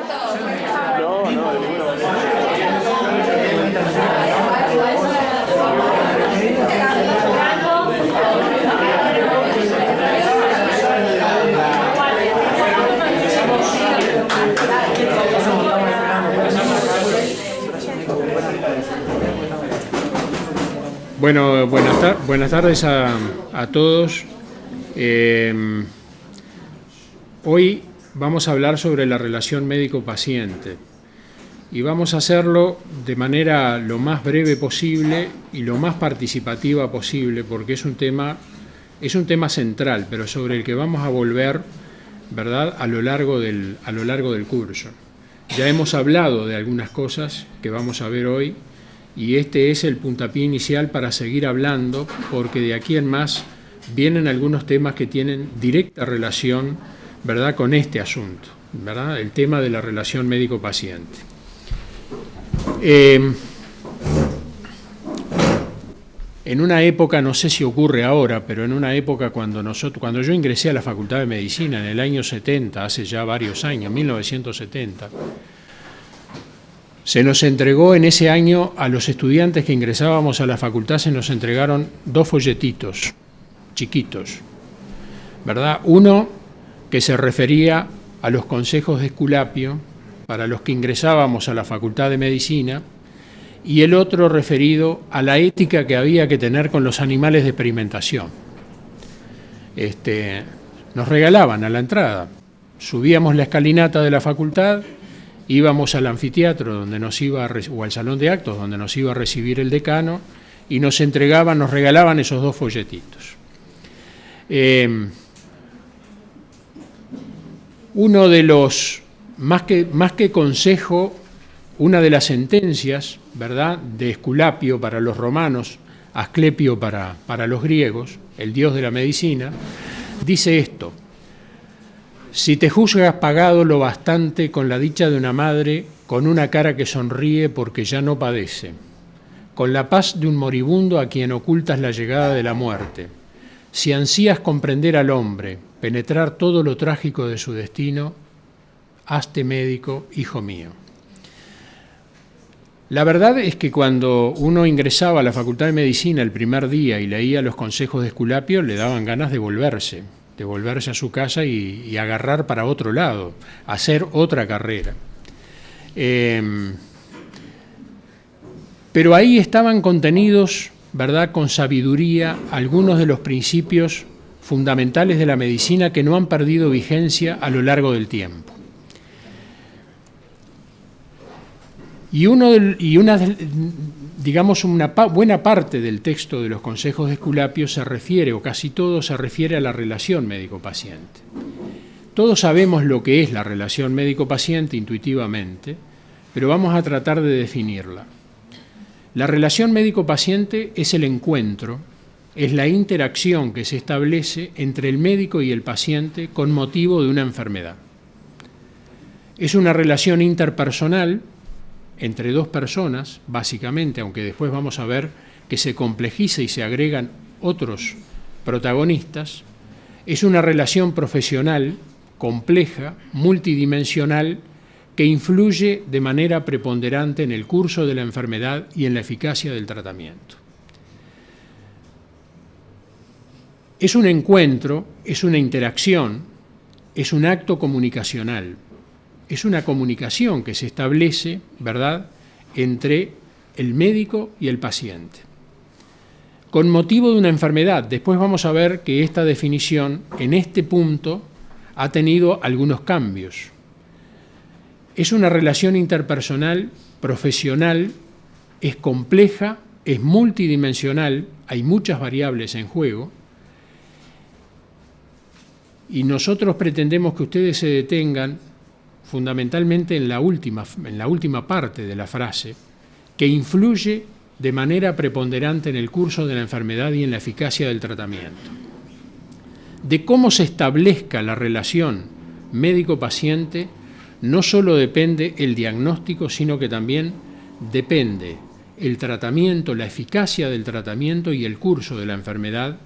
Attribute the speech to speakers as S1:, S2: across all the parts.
S1: No, no, de ninguna manera.
S2: Bueno, buenas tardes a todos. Hoy vamos a hablar sobre la relación médico-paciente y vamos a hacerlo de manera lo más breve posible y lo más participativa posible, porque es un tema central, pero sobre el que vamos a volver, ¿verdad?, a lo largo del curso. Ya hemos hablado de algunas cosas que vamos a ver hoy, y este es el puntapié inicial para seguir hablando, porque de aquí en más vienen algunos temas que tienen directa relación, ¿verdad?, con este asunto, ¿verdad?, el tema de la relación médico-paciente. En una época, no sé si ocurre ahora, pero en una época cuando yo ingresé a la Facultad de Medicina en el año 70, hace ya varios años, 1970, se nos entregó en ese año a los estudiantes que ingresábamos a la facultad, se nos entregaron 2 folletitos chiquitos, ¿verdad? Uno que se refería a los consejos de Esculapio para los que ingresábamos a la Facultad de Medicina, y el otro referido a la ética que había que tener con los animales de experimentación. Nos regalaban a la entrada, subíamos la escalinata de la facultad, íbamos al anfiteatro o al salón de actos donde nos iba a recibir el decano, y nos regalaban esos 2 folletitos. Uno de los, más que consejo, una de las sentencias, ¿verdad?, de Esculapio para los romanos, Asclepio para los griegos, el dios de la medicina, dice esto: si te juzgas pagado lo bastante con la dicha de una madre, con una cara que sonríe porque ya no padece, con la paz de un moribundo a quien ocultas la llegada de la muerte, si ansías comprender al hombre, penetrar todo lo trágico de su destino, hazte médico, hijo mío. La verdad es que cuando uno ingresaba a la Facultad de Medicina el primer día y leía los consejos de Esculapio, le daban ganas de volverse a su casa y agarrar para otro lado, hacer otra carrera. Pero ahí estaban contenidos, ¿verdad?, con sabiduría, algunos de los principios fundamentales de la medicina que no han perdido vigencia a lo largo del tiempo. Una buena parte del texto de los consejos de Esculapio se refiere, o casi todo se refiere, a la relación médico-paciente. Todos sabemos lo que es la relación médico-paciente intuitivamente, pero vamos a tratar de definirla. La relación médico-paciente es el encuentro, es la interacción que se establece entre el médico y el paciente con motivo de una enfermedad. Es una relación interpersonal entre 2 personas, básicamente, aunque después vamos a ver que se complejiza y se agregan otros protagonistas. Es una relación profesional, compleja, multidimensional, que influye de manera preponderante en el curso de la enfermedad y en la eficacia del tratamiento. Es un encuentro, es una interacción, es un acto comunicacional. Es una comunicación que se establece, ¿verdad?, entre el médico y el paciente, con motivo de una enfermedad. Después vamos a ver que esta definición, en este punto, ha tenido algunos cambios. Es una relación interpersonal, profesional, es compleja, es multidimensional, hay muchas variables en juego, y nosotros pretendemos que ustedes se detengan fundamentalmente en la última parte de la frase, que influye de manera preponderante en el curso de la enfermedad y en la eficacia del tratamiento. De cómo se establezca la relación médico-paciente no solo depende el diagnóstico, sino que también depende el tratamiento, la eficacia del tratamiento y el curso de la enfermedad,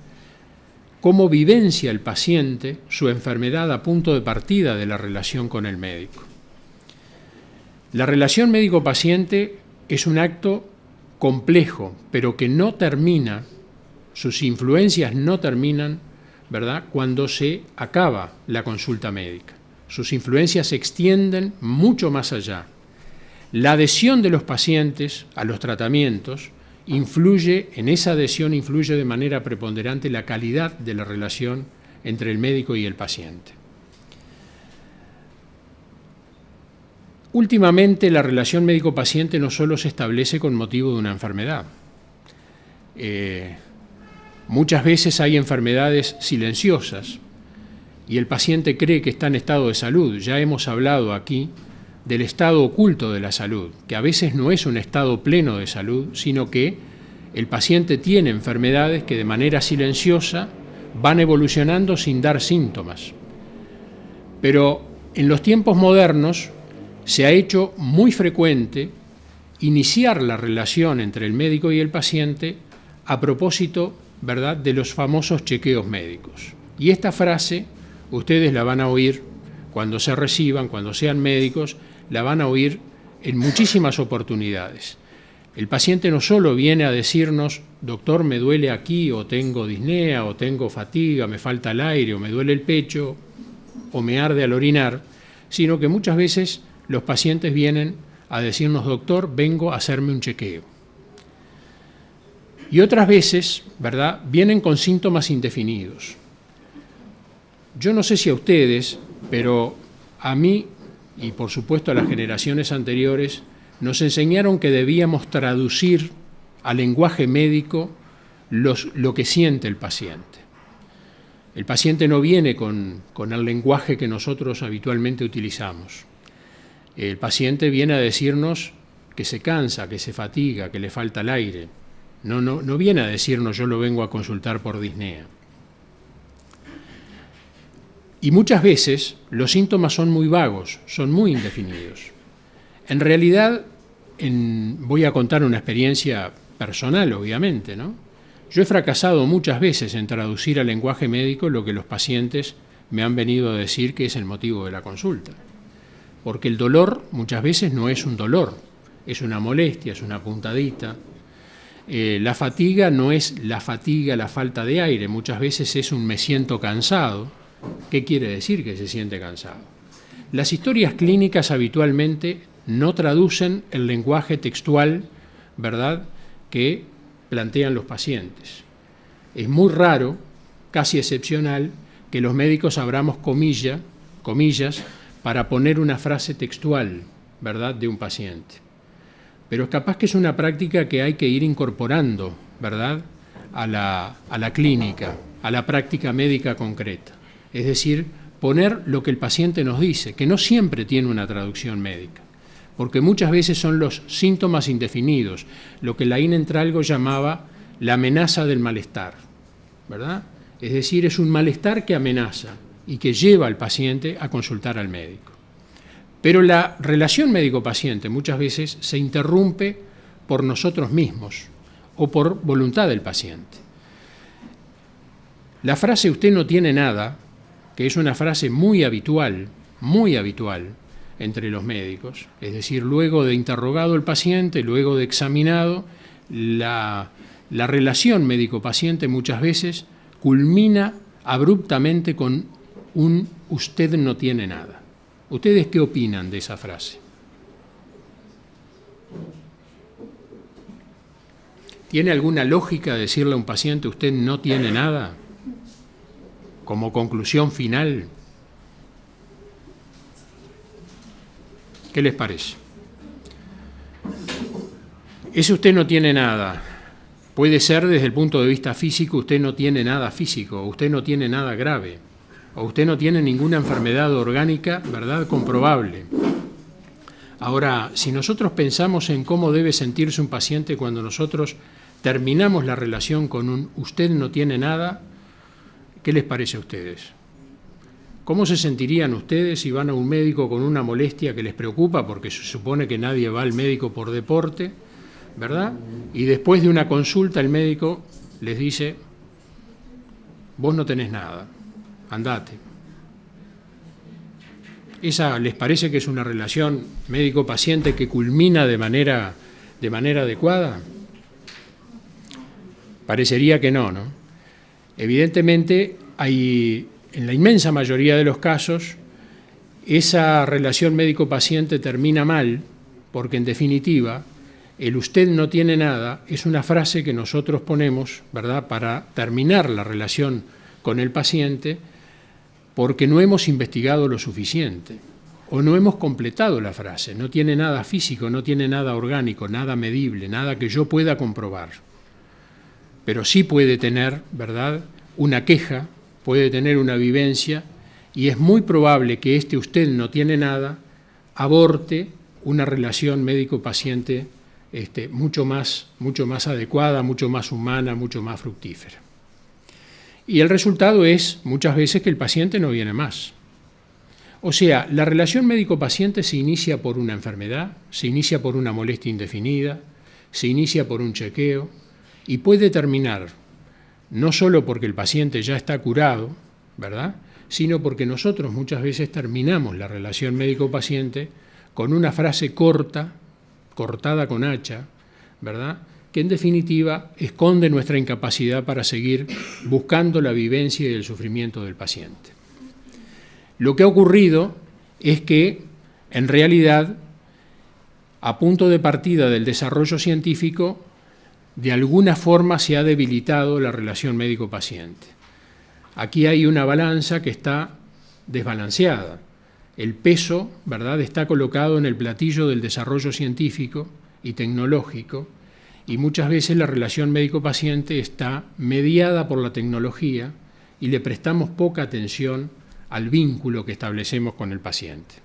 S2: cómo vivencia el paciente su enfermedad a punto de partida de la relación con el médico. La relación médico-paciente es un acto complejo, pero que no termina, sus influencias no terminan, ¿verdad?, cuando se acaba la consulta médica. Sus influencias se extienden mucho más allá. La adhesión de los pacientes a los tratamientos en esa adhesión influye de manera preponderante la calidad de la relación entre el médico y el paciente. Últimamente, la relación médico-paciente no solo se establece con motivo de una enfermedad. Muchas veces hay enfermedades silenciosas y el paciente cree que está en estado de salud. Ya hemos hablado aquí del estado oculto de la salud, que a veces no es un estado pleno de salud, sino que el paciente tiene enfermedades que de manera silenciosa van evolucionando sin dar síntomas. Pero en los tiempos modernos se ha hecho muy frecuente iniciar la relación entre el médico y el paciente a propósito, ¿verdad?, de los famosos chequeos médicos. Y esta frase ustedes la van a oír cuando se reciban, cuando sean médicos, la van a oír en muchísimas oportunidades. El paciente no solo viene a decirnos, doctor, me duele aquí, o tengo disnea, o tengo fatiga, me falta el aire, o me duele el pecho, o me arde al orinar, sino que muchas veces los pacientes vienen a decirnos, doctor, vengo a hacerme un chequeo. Y otras veces, ¿verdad?, vienen con síntomas indefinidos. Yo no sé si a ustedes, pero a mí, y por supuesto a las generaciones anteriores, nos enseñaron que debíamos traducir al lenguaje médico lo que siente el paciente. El paciente no viene con el lenguaje que nosotros habitualmente utilizamos. El paciente viene a decirnos que se cansa, que se fatiga, que le falta el aire. No viene a decirnos yo lo vengo a consultar por disnea. Y muchas veces los síntomas son muy vagos, son muy indefinidos. En realidad, voy a contar una experiencia personal, obviamente, ¿no? Yo he fracasado muchas veces en traducir al lenguaje médico lo que los pacientes me han venido a decir que es el motivo de la consulta. Porque el dolor muchas veces no es un dolor, es una molestia, es una puntadita. La fatiga no es la fatiga, la falta de aire, muchas veces es un me siento cansado. ¿Qué quiere decir que se siente cansado? Las historias clínicas habitualmente no traducen el lenguaje textual, ¿verdad?, que plantean los pacientes. Es muy raro, casi excepcional, que los médicos abramos comillas para poner una frase textual, ¿verdad?, de un paciente. Pero es capaz que es una práctica que hay que ir incorporando, ¿verdad?, a la clínica, a la práctica médica concreta. Es decir, poner lo que el paciente nos dice, que no siempre tiene una traducción médica, porque muchas veces son los síntomas indefinidos, lo que Laín Entralgo llamaba la amenaza del malestar, ¿verdad? Es decir, es un malestar que amenaza y que lleva al paciente a consultar al médico. Pero la relación médico-paciente muchas veces se interrumpe por nosotros mismos o por voluntad del paciente. La frase "usted no tiene nada", que es una frase muy habitual entre los médicos, es decir, luego de interrogado el paciente, luego de examinado, la relación médico-paciente muchas veces culmina abruptamente con un "usted no tiene nada". ¿Ustedes qué opinan de esa frase? ¿Tiene alguna lógica decirle a un paciente "usted no tiene nada" como conclusión final? ¿Qué les parece? Ese "usted no tiene nada" puede ser desde el punto de vista físico: usted no tiene nada físico, usted no tiene nada grave, o usted no tiene ninguna enfermedad orgánica, ¿verdad?, comprobable. Ahora, si nosotros pensamos en cómo debe sentirse un paciente cuando nosotros terminamos la relación con un "usted no tiene nada", ¿qué les parece a ustedes? ¿Cómo se sentirían ustedes si van a un médico con una molestia que les preocupa, porque se supone que nadie va al médico por deporte, ¿verdad? Y después de una consulta el médico les dice: vos no tenés nada, andate. ¿Esa les parece que es una relación médico-paciente que culmina de manera adecuada? Parecería que no, ¿no? Evidentemente, en la inmensa mayoría de los casos, esa relación médico-paciente termina mal, porque en definitiva, el usted no tiene nada es una frase que nosotros ponemos, ¿verdad?, para terminar la relación con el paciente, porque no hemos investigado lo suficiente o no hemos completado la frase. No tiene nada físico, no tiene nada orgánico, nada medible, nada que yo pueda comprobar. Pero sí puede tener, ¿verdad?, una queja, puede tener una vivencia, y es muy probable que usted no tiene nada aborte una relación médico-paciente mucho más adecuada, mucho más humana, mucho más fructífera. Y el resultado es muchas veces que el paciente no viene más. O sea, la relación médico-paciente se inicia por una enfermedad, se inicia por una molestia indefinida, se inicia por un chequeo y puede terminar no solo porque el paciente ya está curado, ¿verdad?, sino porque nosotros muchas veces terminamos la relación médico-paciente con una frase cortada con hacha, ¿verdad?, que en definitiva esconde nuestra incapacidad para seguir buscando la vivencia y el sufrimiento del paciente. Lo que ha ocurrido es que, en realidad, a punto de partida del desarrollo científico, de alguna forma se ha debilitado la relación médico-paciente. Aquí hay una balanza que está desbalanceada. El peso, ¿verdad?, está colocado en el platillo del desarrollo científico y tecnológico, y muchas veces la relación médico-paciente está mediada por la tecnología y le prestamos poca atención al vínculo que establecemos con el paciente.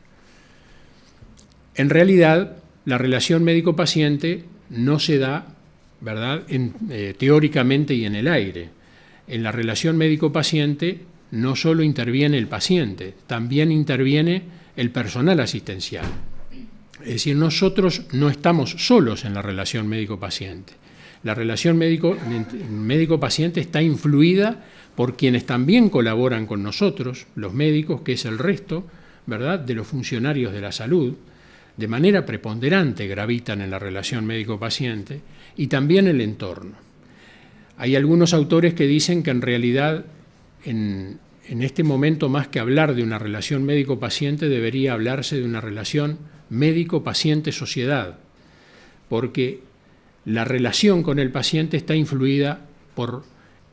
S2: En realidad, la relación médico-paciente no se da, ¿verdad?, teóricamente y en el aire. En la relación médico-paciente no solo interviene el paciente, también interviene el personal asistencial. Es decir, nosotros no estamos solos en la relación médico-paciente. La relación médico-paciente está influida por quienes también colaboran con nosotros, los médicos, que es el resto, ¿verdad?, de los funcionarios de la salud, de manera preponderante gravitan en la relación médico-paciente, y también el entorno. Hay algunos autores que dicen que en realidad en este momento, más que hablar de una relación médico-paciente, debería hablarse de una relación médico-paciente-sociedad, porque la relación con el paciente está influida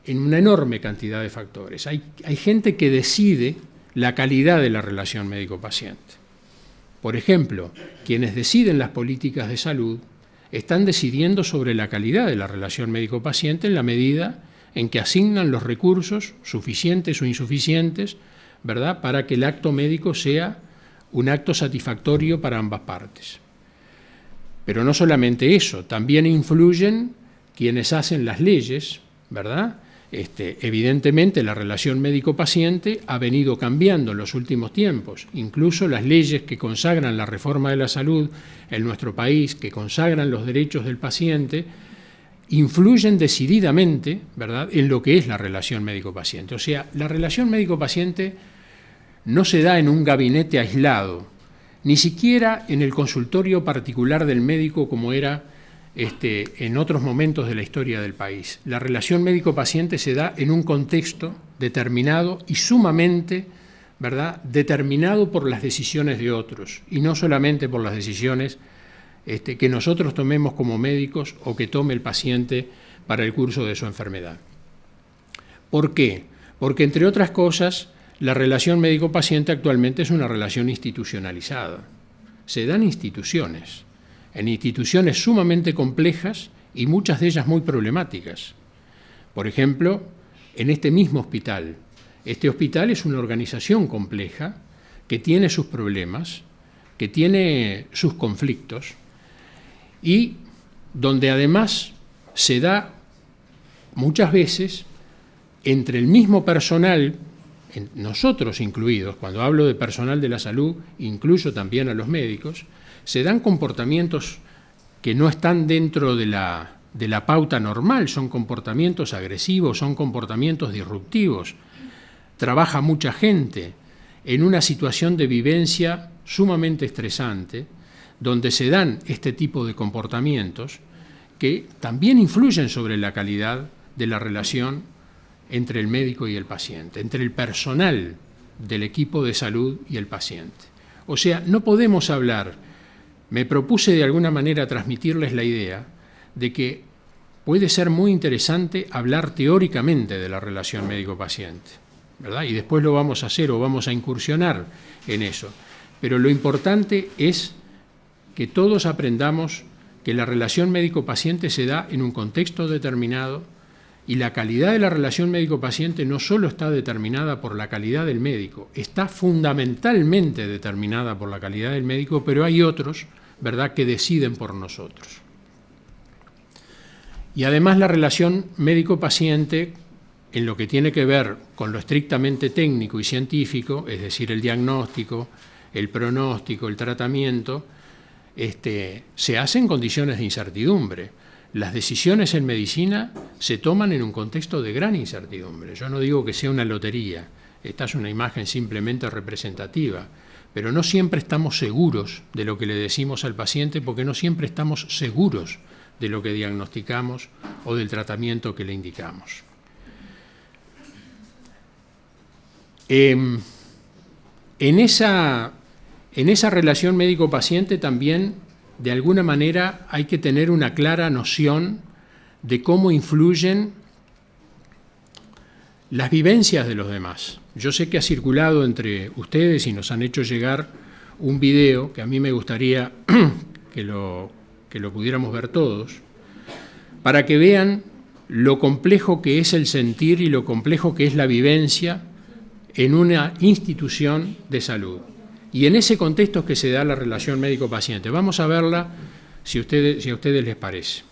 S2: en una enorme cantidad de factores. Hay gente que decide la calidad de la relación médico-paciente. Por ejemplo, quienes deciden las políticas de salud están decidiendo sobre la calidad de la relación médico-paciente en la medida en que asignan los recursos suficientes o insuficientes, ¿verdad?, para que el acto médico sea un acto satisfactorio para ambas partes. Pero no solamente eso, también influyen quienes hacen las leyes, ¿verdad? Evidentemente la relación médico-paciente ha venido cambiando en los últimos tiempos. Incluso las leyes que consagran la reforma de la salud en nuestro país, que consagran los derechos del paciente, influyen decididamente, ¿verdad?, en lo que es la relación médico-paciente. O sea, la relación médico-paciente no se da en un gabinete aislado, ni siquiera en el consultorio particular del médico como era en otros momentos de la historia del país. La relación médico-paciente se da en un contexto determinado y sumamente, ¿verdad?, determinado por las decisiones de otros, y no solamente por las decisiones que nosotros tomemos como médicos o que tome el paciente para el curso de su enfermedad. ¿Por qué? Porque, entre otras cosas, la relación médico-paciente actualmente es una relación institucionalizada. Se dan instituciones, en instituciones sumamente complejas y muchas de ellas muy problemáticas. Por ejemplo, en este mismo hospital. Este hospital es una organización compleja que tiene sus problemas, que tiene sus conflictos y donde además se da muchas veces entre el mismo personal, nosotros incluidos, cuando hablo de personal de la salud, incluyo también a los médicos, se dan comportamientos que no están dentro de la pauta normal, son comportamientos agresivos, son comportamientos disruptivos. Trabaja mucha gente, en una situación de vivencia sumamente estresante, donde se dan este tipo de comportamientos que también influyen sobre la calidad de la relación entre el médico y el paciente, entre el personal del equipo de salud y el paciente. O sea, no podemos hablar, me propuse de alguna manera transmitirles la idea de que puede ser muy interesante hablar teóricamente de la relación médico-paciente, ¿verdad? Y después lo vamos a hacer o vamos a incursionar en eso. Pero lo importante es que todos aprendamos que la relación médico-paciente se da en un contexto determinado y la calidad de la relación médico-paciente no solo está determinada por la calidad del médico, está fundamentalmente determinada por la calidad del médico, pero hay otros, ¿verdad?, que deciden por nosotros. Y además la relación médico-paciente, en lo que tiene que ver con lo estrictamente técnico y científico, es decir, el diagnóstico, el pronóstico, el tratamiento, se hace en condiciones de incertidumbre. Las decisiones en medicina se toman en un contexto de gran incertidumbre. Yo no digo que sea una lotería, esta es una imagen simplemente representativa, pero no siempre estamos seguros de lo que le decimos al paciente porque no siempre estamos seguros de lo que diagnosticamos o del tratamiento que le indicamos. En esa relación médico-paciente también, de alguna manera, hay que tener una clara noción de cómo influyen las vivencias de los demás. Yo sé que ha circulado entre ustedes y nos han hecho llegar un video que a mí me gustaría que lo pudiéramos ver todos, para que vean lo complejo que es el sentir y lo complejo que es la vivencia en una institución de salud. Y en ese contexto es que se da la relación médico-paciente. Vamos a verla si a ustedes les parece.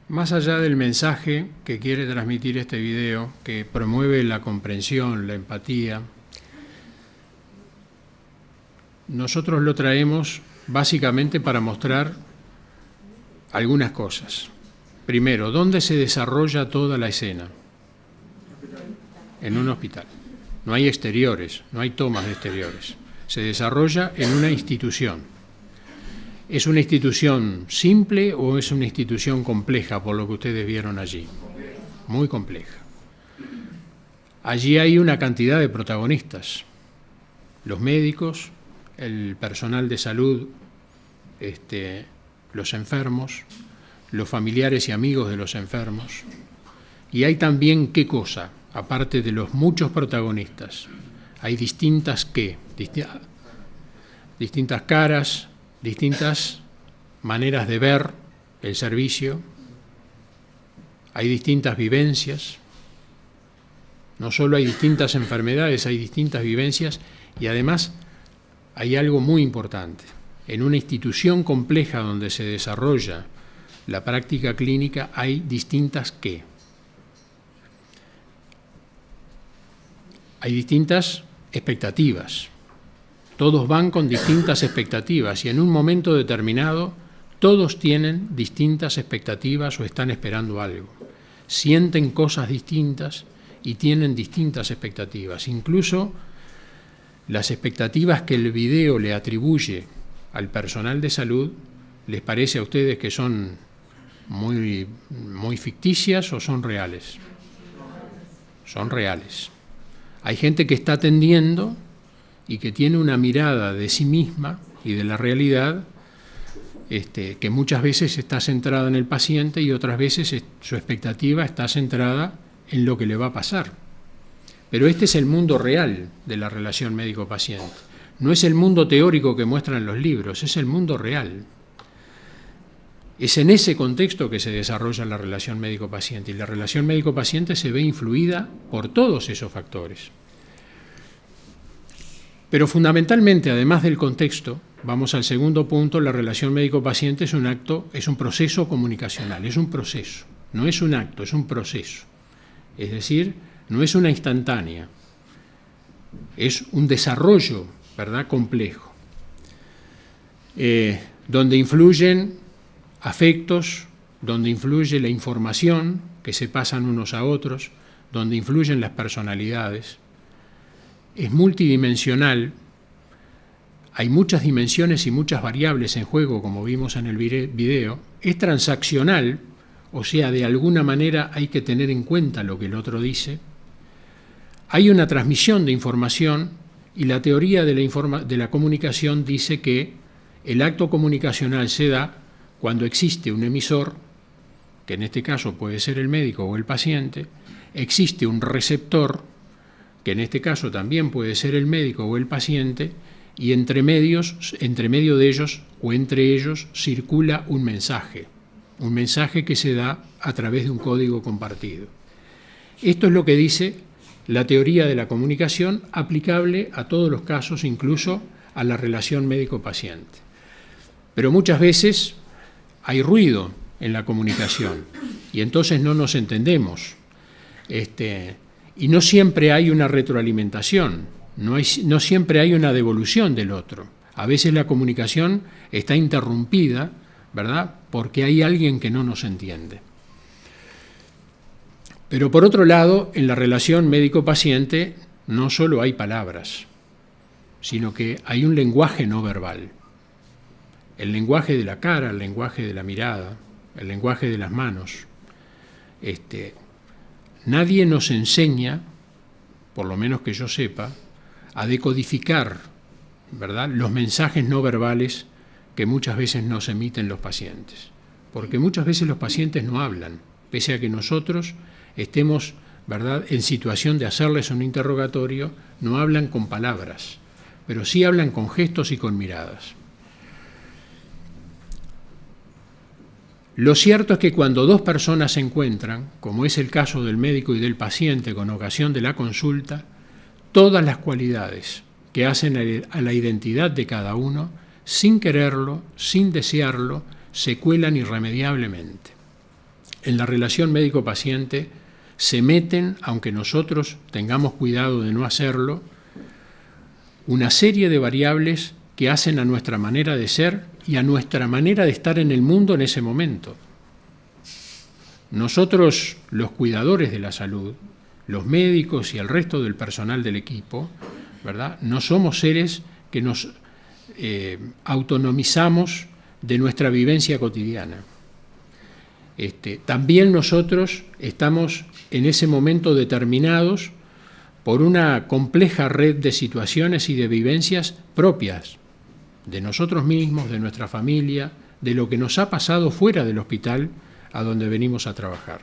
S2: Más allá del mensaje que quiere transmitir este video, que promueve la comprensión, la empatía, nosotros lo traemos básicamente para mostrar algunas cosas. Primero, ¿dónde se desarrolla toda la escena? En un hospital. No hay exteriores, no hay tomas de exteriores. Se desarrolla en una institución. ¿Es una institución simple o es una institución compleja, por lo que ustedes vieron allí? Muy compleja. Allí hay una cantidad de protagonistas. Los médicos, el personal de salud, los enfermos, los familiares y amigos de los enfermos. Y hay también, ¿qué cosa? Aparte de los muchos protagonistas, hay distintas caras, distintas maneras de ver el servicio, hay distintas vivencias, no solo hay distintas enfermedades, hay distintas vivencias y además hay algo muy importante. En una institución compleja donde se desarrolla la práctica clínica hay distintas hay distintas expectativas. Todos van con distintas expectativas y en un momento determinado todos tienen distintas expectativas o están esperando algo. Sienten cosas distintas y tienen distintas expectativas. Incluso las expectativas que el video le atribuye al personal de salud, ¿les parece a ustedes que son muy ficticias o son reales? Son reales. Hay gente que está atendiendo y que tiene una mirada de sí misma y de la realidad que muchas veces está centrada en el paciente y otras veces su expectativa está centrada en lo que le va a pasar. Pero este es el mundo real de la relación médico-paciente. No es el mundo teórico que muestran los libros, es el mundo real. Es en ese contexto que se desarrolla la relación médico-paciente y la relación médico-paciente se ve influida por todos esos factores. Pero fundamentalmente, además del contexto, vamos al segundo punto, la relación médico-paciente es un proceso comunicacional, es un proceso, no es un acto, es un proceso. Es decir, no es una instantánea, es un desarrollo, ¿verdad?, complejo, donde influyen afectos, donde influye la información que se pasan unos a otros, donde influyen las personalidades. Es multidimensional, hay muchas dimensiones y muchas variables en juego, como vimos en el video. Es transaccional, o sea, de alguna manera hay que tener en cuenta lo que el otro dice. Hay una transmisión de información y la teoría de la comunicación dice que el acto comunicacional se da cuando existe un emisor, que en este caso puede ser el médico o el paciente, existe un receptor, que en este caso también puede ser el médico o el paciente, y entre medio de ellos o entre ellos circula un mensaje que se da a través de un código compartido. Esto es lo que dice la teoría de la comunicación aplicable a todos los casos, incluso a la relación médico-paciente. Pero muchas veces hay ruido en la comunicación y entonces no nos entendemos. Y no siempre hay una retroalimentación, no siempre hay una devolución del otro. A veces la comunicación está interrumpida, ¿verdad?, porque hay alguien que no nos entiende. Pero por otro lado, en la relación médico-paciente no solo hay palabras, sino que hay un lenguaje no verbal. El lenguaje de la cara, el lenguaje de la mirada, el lenguaje de las manos. Nadie nos enseña, por lo menos que yo sepa, a decodificar, ¿verdad?, los mensajes no verbales que muchas veces nos emiten los pacientes. Porque muchas veces los pacientes no hablan, pese a que nosotros estemos, ¿verdad?, en situación de hacerles un interrogatorio, no hablan con palabras, pero sí hablan con gestos y con miradas. Lo cierto es que cuando dos personas se encuentran, como es el caso del médico y del paciente con ocasión de la consulta, todas las cualidades que hacen a la identidad de cada uno, sin quererlo, sin desearlo, se cuelan irremediablemente. En la relación médico-paciente se meten, aunque nosotros tengamos cuidado de no hacerlo, una serie de variables que hacen a nuestra manera de ser y a nuestra manera de estar en el mundo en ese momento. Nosotros, los cuidadores de la salud, los médicos y el resto del personal del equipo, ¿verdad?, no somos seres que nos autonomizamos de nuestra vivencia cotidiana. También nosotros estamos en ese momento determinados por una compleja red de situaciones y de vivencias propias de nosotros mismos, de nuestra familia, de lo que nos ha pasado fuera del hospital a donde venimos a trabajar.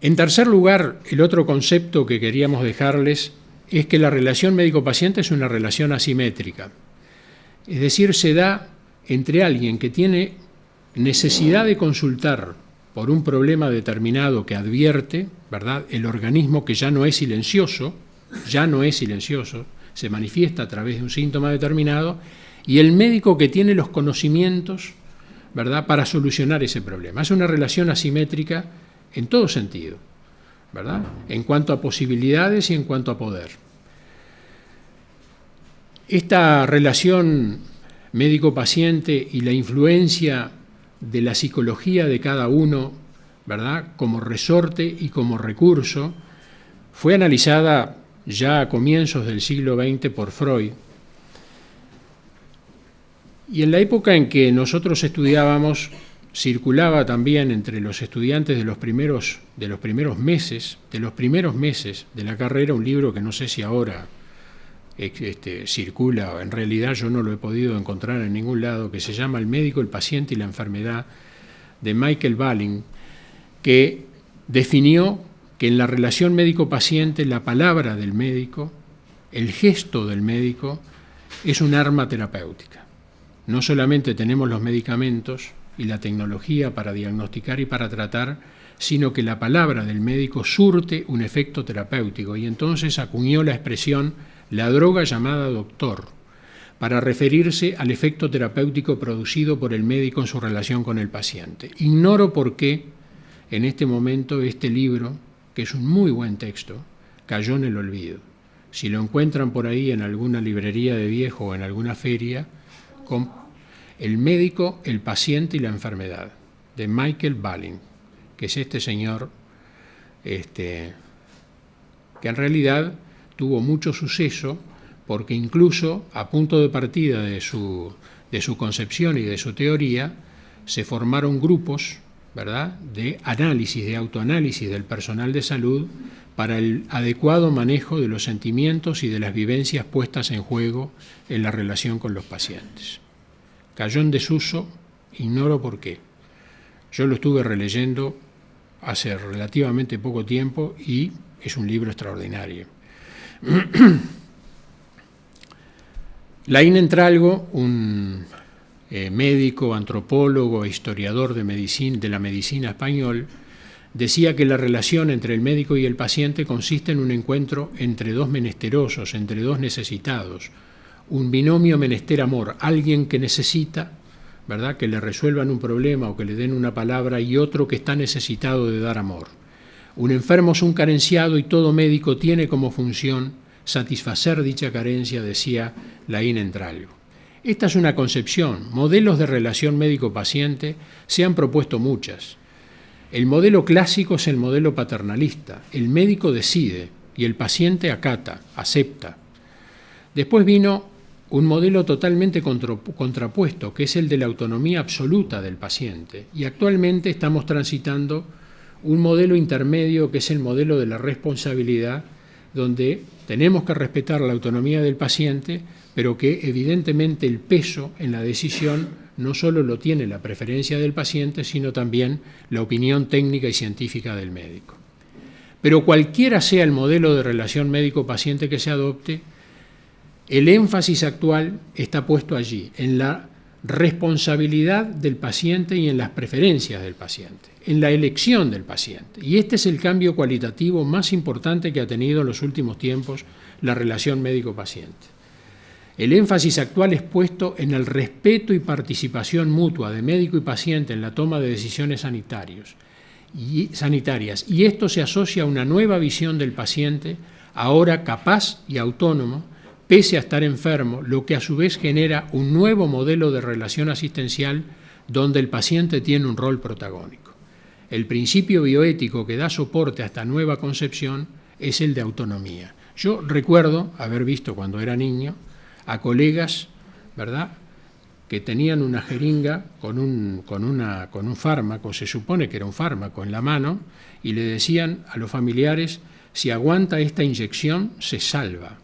S2: En tercer lugar, el otro concepto que queríamos dejarles es que la relación médico-paciente es una relación asimétrica. Es decir, se da entre alguien que tiene necesidad de consultar por un problema determinado que advierte, ¿verdad?, el organismo que ya no es silencioso, se manifiesta a través de un síntoma determinado, y el médico que tiene los conocimientos, ¿verdad?, para solucionar ese problema. Es una relación asimétrica en todo sentido, ¿verdad?, en cuanto a posibilidades y en cuanto a poder. Esta relación médico-paciente y la influencia de la psicología de cada uno, ¿verdad?, como resorte y como recurso, fue analizada ya a comienzos del siglo XX por Freud. Y en la época en que nosotros estudiábamos, circulaba también entre los estudiantes de los primeros meses de la carrera un libro que no sé si ahora circula, en realidad yo no lo he podido encontrar en ningún lado, que se llama El médico, el paciente y la enfermedad, de Michael Balin, que definió que en la relación médico-paciente la palabra del médico, el gesto del médico, es un arma terapéutica. No solamente tenemos los medicamentos y la tecnología para diagnosticar y para tratar, sino que la palabra del médico surte un efecto terapéutico, y entonces acuñó la expresión la droga llamada doctor, para referirse al efecto terapéutico producido por el médico en su relación con el paciente. Ignoro por qué en este momento este libro, que es un muy buen texto, cayó en el olvido. Si lo encuentran por ahí en alguna librería de viejo o en alguna feria, con El médico, el paciente y la enfermedad, de Michael Balin, que es este señor que en realidad tuvo mucho suceso, porque incluso a punto de partida de su concepción y de su teoría, se formaron grupos, ¿verdad?, de análisis, de autoanálisis del personal de salud para el adecuado manejo de los sentimientos y de las vivencias puestas en juego en la relación con los pacientes. Cayó en desuso, ignoro por qué. Yo lo estuve releyendo hace relativamente poco tiempo y es un libro extraordinario. Laín Entralgo, un médico, antropólogo e historiador de la medicina español, decía que la relación entre el médico y el paciente consiste en un encuentro entre dos menesterosos, entre dos necesitados, un binomio menester-amor, alguien que necesita, ¿verdad?, que le resuelvan un problema o que le den una palabra, y otro que está necesitado de dar amor. Un enfermo es un carenciado y todo médico tiene como función satisfacer dicha carencia, decía Laín Entralgo. Esta es una concepción. Modelos de relación médico-paciente se han propuesto muchas. El modelo clásico es el modelo paternalista. El médico decide y el paciente acata, acepta. Después vino un modelo totalmente contrapuesto, que es el de la autonomía absoluta del paciente. Y actualmente estamos transitando un modelo intermedio, que es el modelo de la responsabilidad, donde tenemos que respetar la autonomía del paciente, pero que evidentemente el peso en la decisión no solo lo tiene la preferencia del paciente, sino también la opinión técnica y científica del médico. Pero cualquiera sea el modelo de relación médico-paciente que se adopte, el énfasis actual está puesto allí, en la responsabilidad del paciente y en las preferencias del paciente, en la elección del paciente. Y este es el cambio cualitativo más importante que ha tenido en los últimos tiempos la relación médico-paciente. El énfasis actual es puesto en el respeto y participación mutua de médico y paciente en la toma de decisiones sanitarias, y esto se asocia a una nueva visión del paciente, ahora capaz y autónomo, pese a estar enfermo, lo que a su vez genera un nuevo modelo de relación asistencial donde el paciente tiene un rol protagónico. El principio bioético que da soporte a esta nueva concepción es el de autonomía. Yo recuerdo haber visto cuando era niño a colegas, ¿verdad?, que tenían una jeringa con un fármaco, se supone que era un fármaco, en la mano, y le decían a los familiares: si aguanta esta inyección, se salva,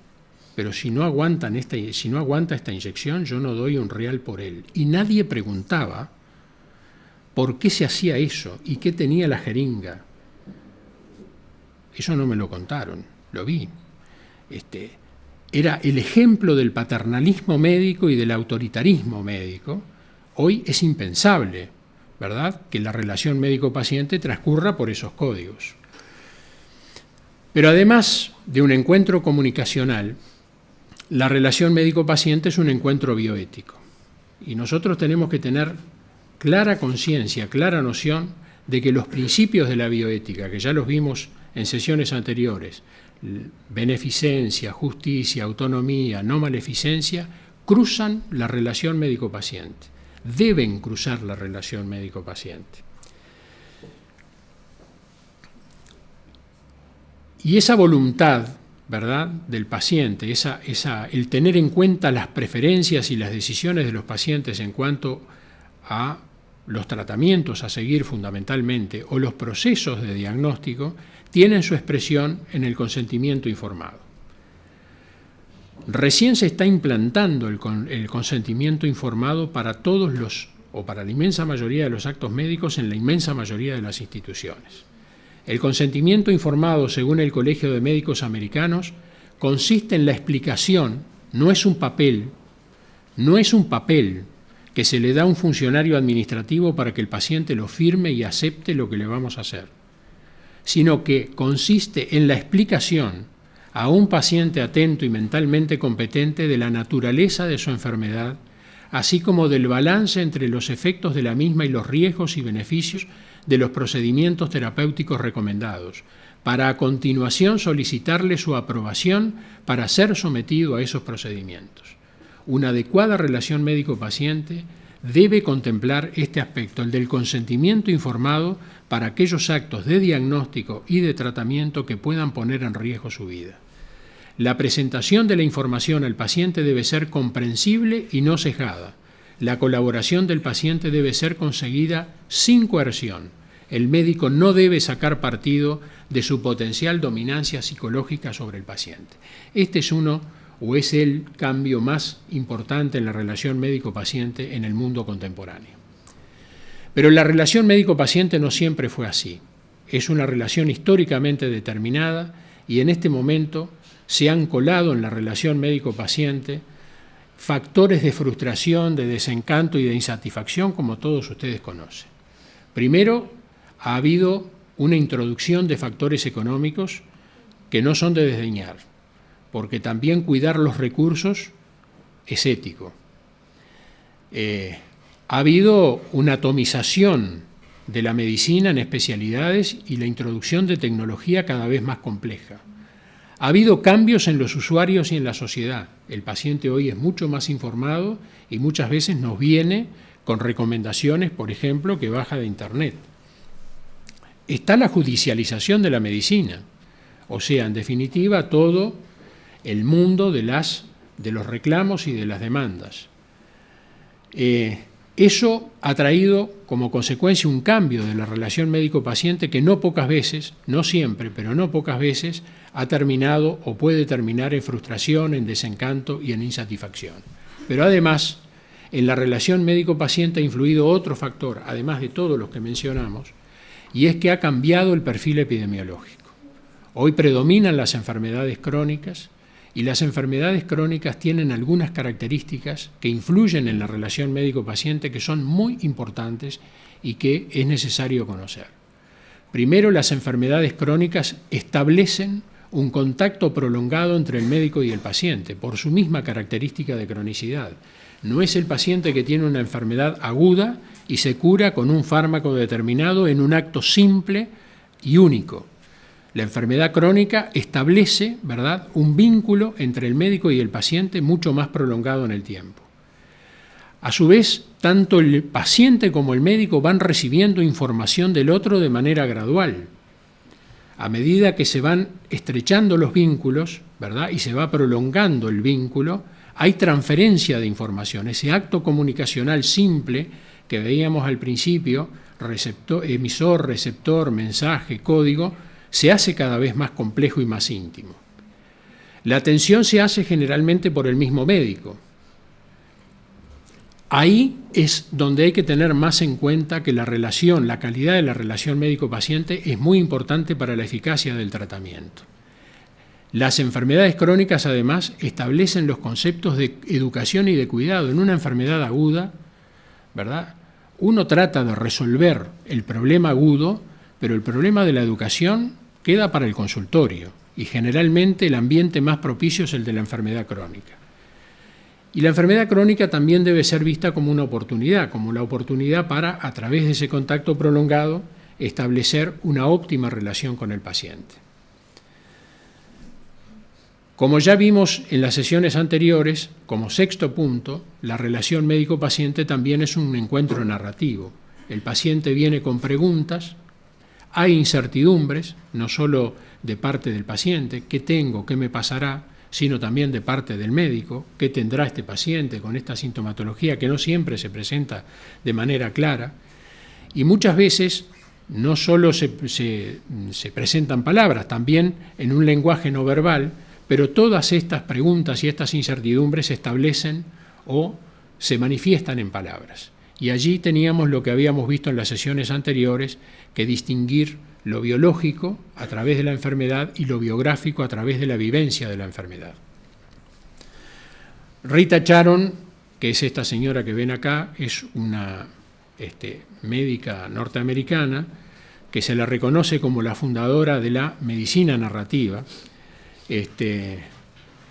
S2: pero si no aguanta esta inyección, yo no doy un real por él. Y nadie preguntaba por qué se hacía eso y qué tenía la jeringa. Eso no me lo contaron, lo vi. Era el ejemplo del paternalismo médico y del autoritarismo médico. Hoy es impensable, ¿verdad?, que la relación médico-paciente transcurra por esos códigos. Pero además de un encuentro comunicacional, la relación médico-paciente es un encuentro bioético. Y nosotros tenemos que tener clara conciencia, clara noción de que los principios de la bioética, que ya los vimos en sesiones anteriores, beneficencia, justicia, autonomía, no maleficencia, cruzan la relación médico-paciente, deben cruzar la relación médico-paciente. Y esa voluntad, ¿verdad?, del paciente, el tener en cuenta las preferencias y las decisiones de los pacientes en cuanto a los tratamientos a seguir fundamentalmente o los procesos de diagnóstico, tienen su expresión en el consentimiento informado. Recién se está implantando el consentimiento informado para para la inmensa mayoría de los actos médicos en la inmensa mayoría de las instituciones. El consentimiento informado, según el Colegio de Médicos Americanos, consiste en la explicación, no es un papel que se le da a un funcionario administrativo para que el paciente lo firme y acepte lo que le vamos a hacer, sino que consiste en la explicación a un paciente atento y mentalmente competente de la naturaleza de su enfermedad, así como del balance entre los efectos de la misma y los riesgos y beneficios de los procedimientos terapéuticos recomendados, para a continuación solicitarle su aprobación para ser sometido a esos procedimientos. Una adecuada relación médico-paciente debe contemplar este aspecto, el del consentimiento informado para aquellos actos de diagnóstico y de tratamiento que puedan poner en riesgo su vida. La presentación de la información al paciente debe ser comprensible y no sesgada. La colaboración del paciente debe ser conseguida sin coerción. El médico no debe sacar partido de su potencial dominancia psicológica sobre el paciente. Este es el cambio más importante en la relación médico-paciente en el mundo contemporáneo. Pero la relación médico-paciente no siempre fue así. Es una relación históricamente determinada y en este momento se han colado en la relación médico-paciente factores de frustración, de desencanto y de insatisfacción, como todos ustedes conocen. Primero, ha habido una introducción de factores económicos que no son de desdeñar, porque también cuidar los recursos es ético. Ha habido una atomización de la medicina en especialidades y la introducción de tecnología cada vez más compleja. Ha habido cambios en los usuarios y en la sociedad. El paciente hoy es mucho más informado y muchas veces nos viene con recomendaciones, por ejemplo, que baja de Internet. Está la judicialización de la medicina, o sea, en definitiva, todo el mundo de los reclamos y de las demandas. Eso ha traído como consecuencia un cambio de la relación médico-paciente que no pocas veces, no siempre, pero no pocas veces, ha terminado o puede terminar en frustración, en desencanto y en insatisfacción. Pero además, en la relación médico-paciente ha influido otro factor, además de todos los que mencionamos, y es que ha cambiado el perfil epidemiológico. Hoy predominan las enfermedades crónicas, y las enfermedades crónicas tienen algunas características que influyen en la relación médico-paciente que son muy importantes y que es necesario conocer. Primero, las enfermedades crónicas establecen un contacto prolongado entre el médico y el paciente, por su misma característica de cronicidad. No es el paciente que tiene una enfermedad aguda y se cura con un fármaco determinado en un acto simple y único. La enfermedad crónica establece, ¿verdad?, un vínculo entre el médico y el paciente mucho más prolongado en el tiempo. A su vez, tanto el paciente como el médico van recibiendo información del otro de manera gradual. A medida que se van estrechando los vínculos, ¿verdad?, y se va prolongando el vínculo, hay transferencia de información. Ese acto comunicacional simple que veíamos al principio, emisor, receptor, mensaje, código, se hace cada vez más complejo y más íntimo. La atención se hace generalmente por el mismo médico. Ahí es donde hay que tener más en cuenta que la calidad de la relación médico-paciente es muy importante para la eficacia del tratamiento. Las enfermedades crónicas, además, establecen los conceptos de educación y de cuidado. En una enfermedad aguda, ¿verdad?, uno trata de resolver el problema agudo, pero el problema de la educación queda para el consultorio y generalmente el ambiente más propicio es el de la enfermedad crónica. Y la enfermedad crónica también debe ser vista como una oportunidad, como la oportunidad para, a través de ese contacto prolongado, establecer una óptima relación con el paciente. Como ya vimos en las sesiones anteriores, como sexto punto, la relación médico-paciente también es un encuentro narrativo. El paciente viene con preguntas, hay incertidumbres, no solo de parte del paciente, qué tengo, qué me pasará, sino también de parte del médico, qué tendrá este paciente con esta sintomatología que no siempre se presenta de manera clara. Y muchas veces no solo se presentan palabras, también en un lenguaje no verbal, pero todas estas preguntas y estas incertidumbres se establecen o se manifiestan en palabras. Y allí teníamos lo que habíamos visto en las sesiones anteriores, que distinguir lo biológico a través de la enfermedad y lo biográfico a través de la vivencia de la enfermedad. Rita Charon, que es esta señora que ven acá, es una médica norteamericana que se la reconoce como la fundadora de la medicina narrativa.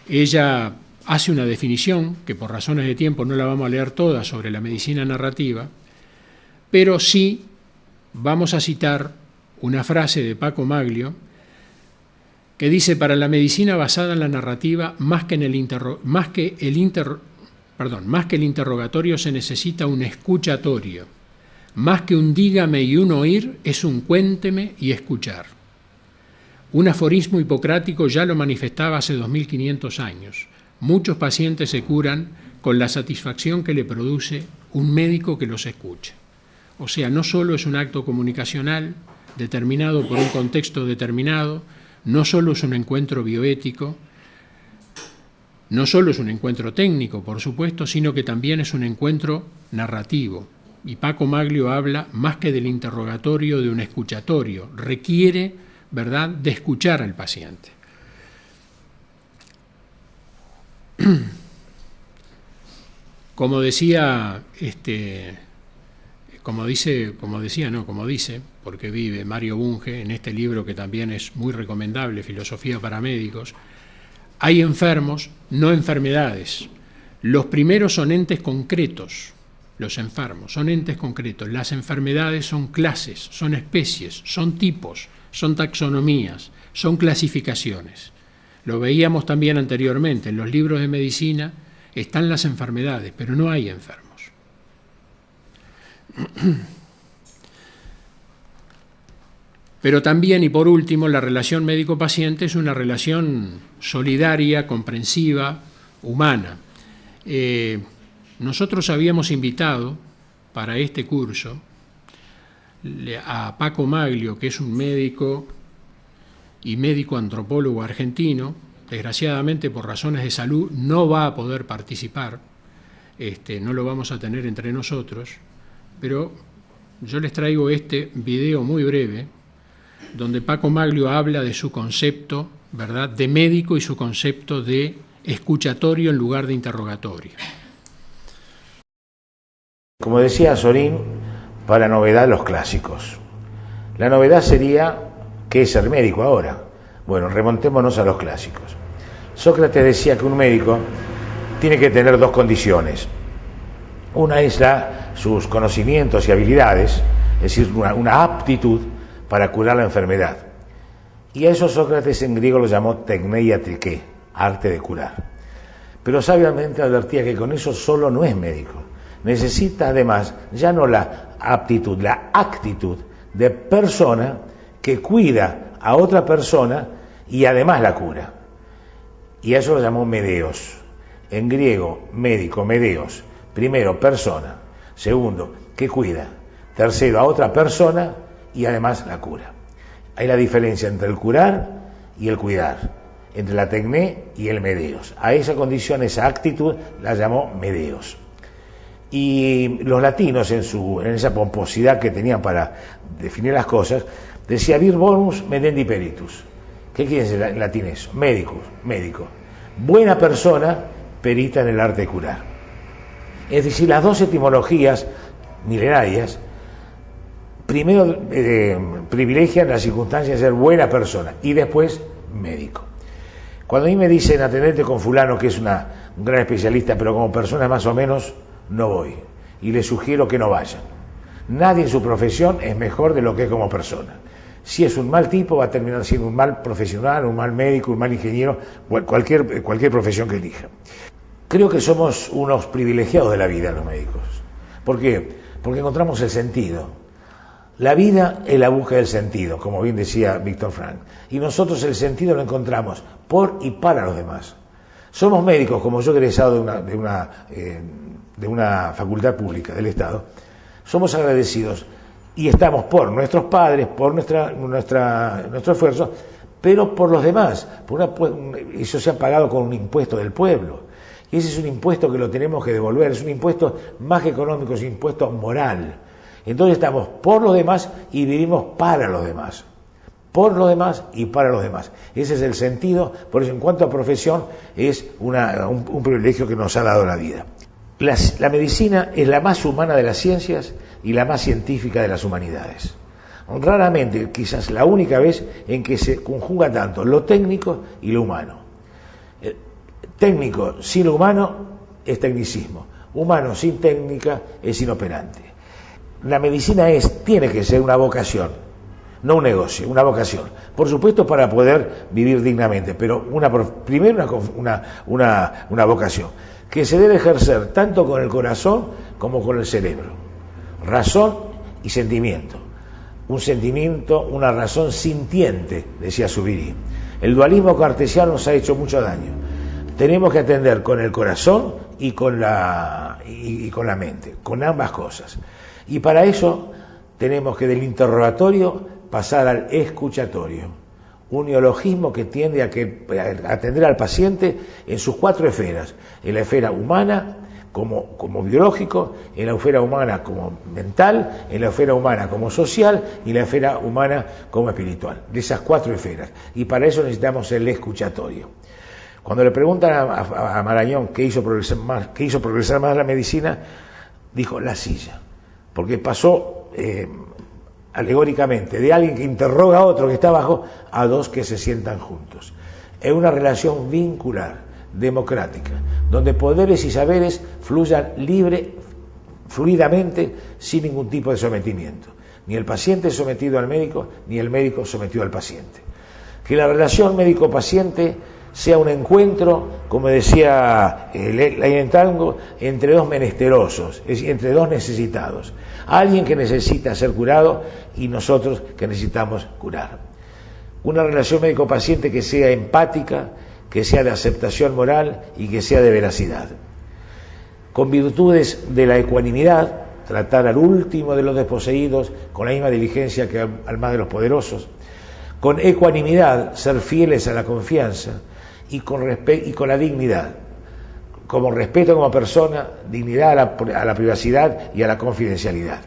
S2: Ella hace una definición, que por razones de tiempo no la vamos a leer toda, sobre la medicina narrativa, pero sí vamos a citar una frase de Paco Maglio que dice: para la medicina basada en la narrativa, más que el interrogatorio se necesita un escuchatorio, más que un dígame y un oír es un cuénteme y escuchar. Un aforismo hipocrático ya lo manifestaba hace 2500 años. Muchos pacientes se curan con la satisfacción que le produce un médico que los escuche. O sea, no solo es un acto comunicacional determinado por un contexto determinado, no solo es un encuentro bioético, no solo es un encuentro técnico, por supuesto, sino que también es un encuentro narrativo. Y Paco Maglio habla más que del interrogatorio, de un escuchatorio. Requiere, ¿verdad?, de escuchar al paciente. Como dice, porque vive Mario Bunge en este libro que también es muy recomendable, Filosofía para Médicos, hay enfermos, no enfermedades. Los primeros son entes concretos, los enfermos son entes concretos. Las enfermedades son clases, son especies, son tipos, son taxonomías, son clasificaciones. Lo veíamos también anteriormente, en los libros de medicina están las enfermedades, pero no hay enfermos. Pero también, y por último, la relación médico-paciente es una relación solidaria, comprensiva, humana. Nosotros habíamos invitado para este curso a Paco Maglio, que es un médico y médico antropólogo argentino. Desgraciadamente, por razones de salud, no va a poder participar, no lo vamos a tener entre nosotros, pero yo les traigo este video muy breve, donde Paco Maglio habla de su concepto, ¿verdad?, de médico y su concepto de escuchatorio en lugar de interrogatorio.
S3: Como decía Sorín, para la novedad los clásicos. La novedad sería, ¿qué es ser médico ahora? Bueno, remontémonos a los clásicos. Sócrates decía que un médico tiene que tener dos condiciones. Una es sus conocimientos y habilidades, es decir, una aptitud para curar la enfermedad. Y a eso Sócrates en griego lo llamó tekneia trike, arte de curar. Pero sabiamente advertía que con eso solo no es médico. Necesita además ya no la aptitud, la actitud de persona que cuida a otra persona y además la cura. Y a eso lo llamó medeos. En griego, médico, medeos. Primero, persona. Segundo, que cuida. Tercero, a otra persona y además la cura. Hay la diferencia entre el curar y el cuidar, entre la tekné y el medeos. A esa condición, esa actitud, la llamó medeos. Y los latinos, en esa pomposidad que tenían para definir las cosas, decía vir bonus medendi peritus. ¿Qué quiere decir en latín eso? Médico. Buena persona, perita en el arte de curar. Es decir, las dos etimologías milenarias primero privilegian la circunstancia de ser buena persona y después médico. Cuando a mí me dicen atenderte con fulano, que es un gran especialista, pero como persona más o menos, no voy. Y les sugiero que no vayan. Nadie en su profesión es mejor de lo que es como persona. Si es un mal tipo, va a terminar siendo un mal profesional, un mal médico, un mal ingeniero, cualquier profesión que elija. Creo que somos unos privilegiados de la vida los médicos. ¿Por qué? Porque encontramos el sentido. La vida es la búsqueda del sentido, como bien decía Víctor Frank. Y nosotros el sentido lo encontramos por y para los demás. Somos médicos, como yo egresado de una facultad pública del Estado, somos agradecidos y estamos por nuestros padres, por nuestro esfuerzo, pero por los demás. Eso se ha pagado con un impuesto del pueblo. Y ese es un impuesto que lo tenemos que devolver, es un impuesto más que económico, es un impuesto moral. Entonces estamos por los demás y vivimos para los demás. Por los demás y para los demás. Ese es el sentido, por eso en cuanto a profesión es un privilegio que nos ha dado la vida. La medicina es la más humana de las ciencias y la más científica de las humanidades. Raramente, quizás la única vez en que se conjuga tanto lo técnico y lo humano. Técnico sin lo humano es tecnicismo. Humano sin técnica es inoperante. La medicina tiene que ser una vocación, no un negocio, una vocación. Por supuesto para poder vivir dignamente, pero primero una vocación que se debe ejercer tanto con el corazón como con el cerebro. Razón y sentimiento. Un sentimiento, una razón sintiente, decía Zubiri. El dualismo cartesiano nos ha hecho mucho daño. Tenemos que atender con el corazón y con la mente, con ambas cosas. Y para eso tenemos que del interrogatorio pasar al escuchatorio, un neologismo que tiende a atender al paciente en sus 4 esferas, en la esfera humana como biológico, en la esfera humana como mental, en la esfera humana como social y en la esfera humana como espiritual, de esas 4 esferas. Y para eso necesitamos el escuchatorio. Cuando le preguntan a Marañón qué hizo progresar más la medicina, dijo la silla. Porque pasó alegóricamente de alguien que interroga a otro que está abajo a 2 que se sientan juntos. Es una relación vincular, democrática, donde poderes y saberes fluyan fluidamente sin ningún tipo de sometimiento. Ni el paciente sometido al médico, ni el médico sometido al paciente. Que la relación médico-paciente sea un encuentro, como decía Lenin Tango, entre 2 menesterosos, es decir, entre 2 necesitados. Alguien que necesita ser curado y nosotros que necesitamos curar. Una relación médico-paciente que sea empática, que sea de aceptación moral y que sea de veracidad. Con virtudes de la ecuanimidad, tratar al último de los desposeídos con la misma diligencia que al más de los poderosos. Con ecuanimidad, ser fieles a la confianza. Y con la dignidad, como respeto como persona, dignidad a la privacidad y a la confidencialidad.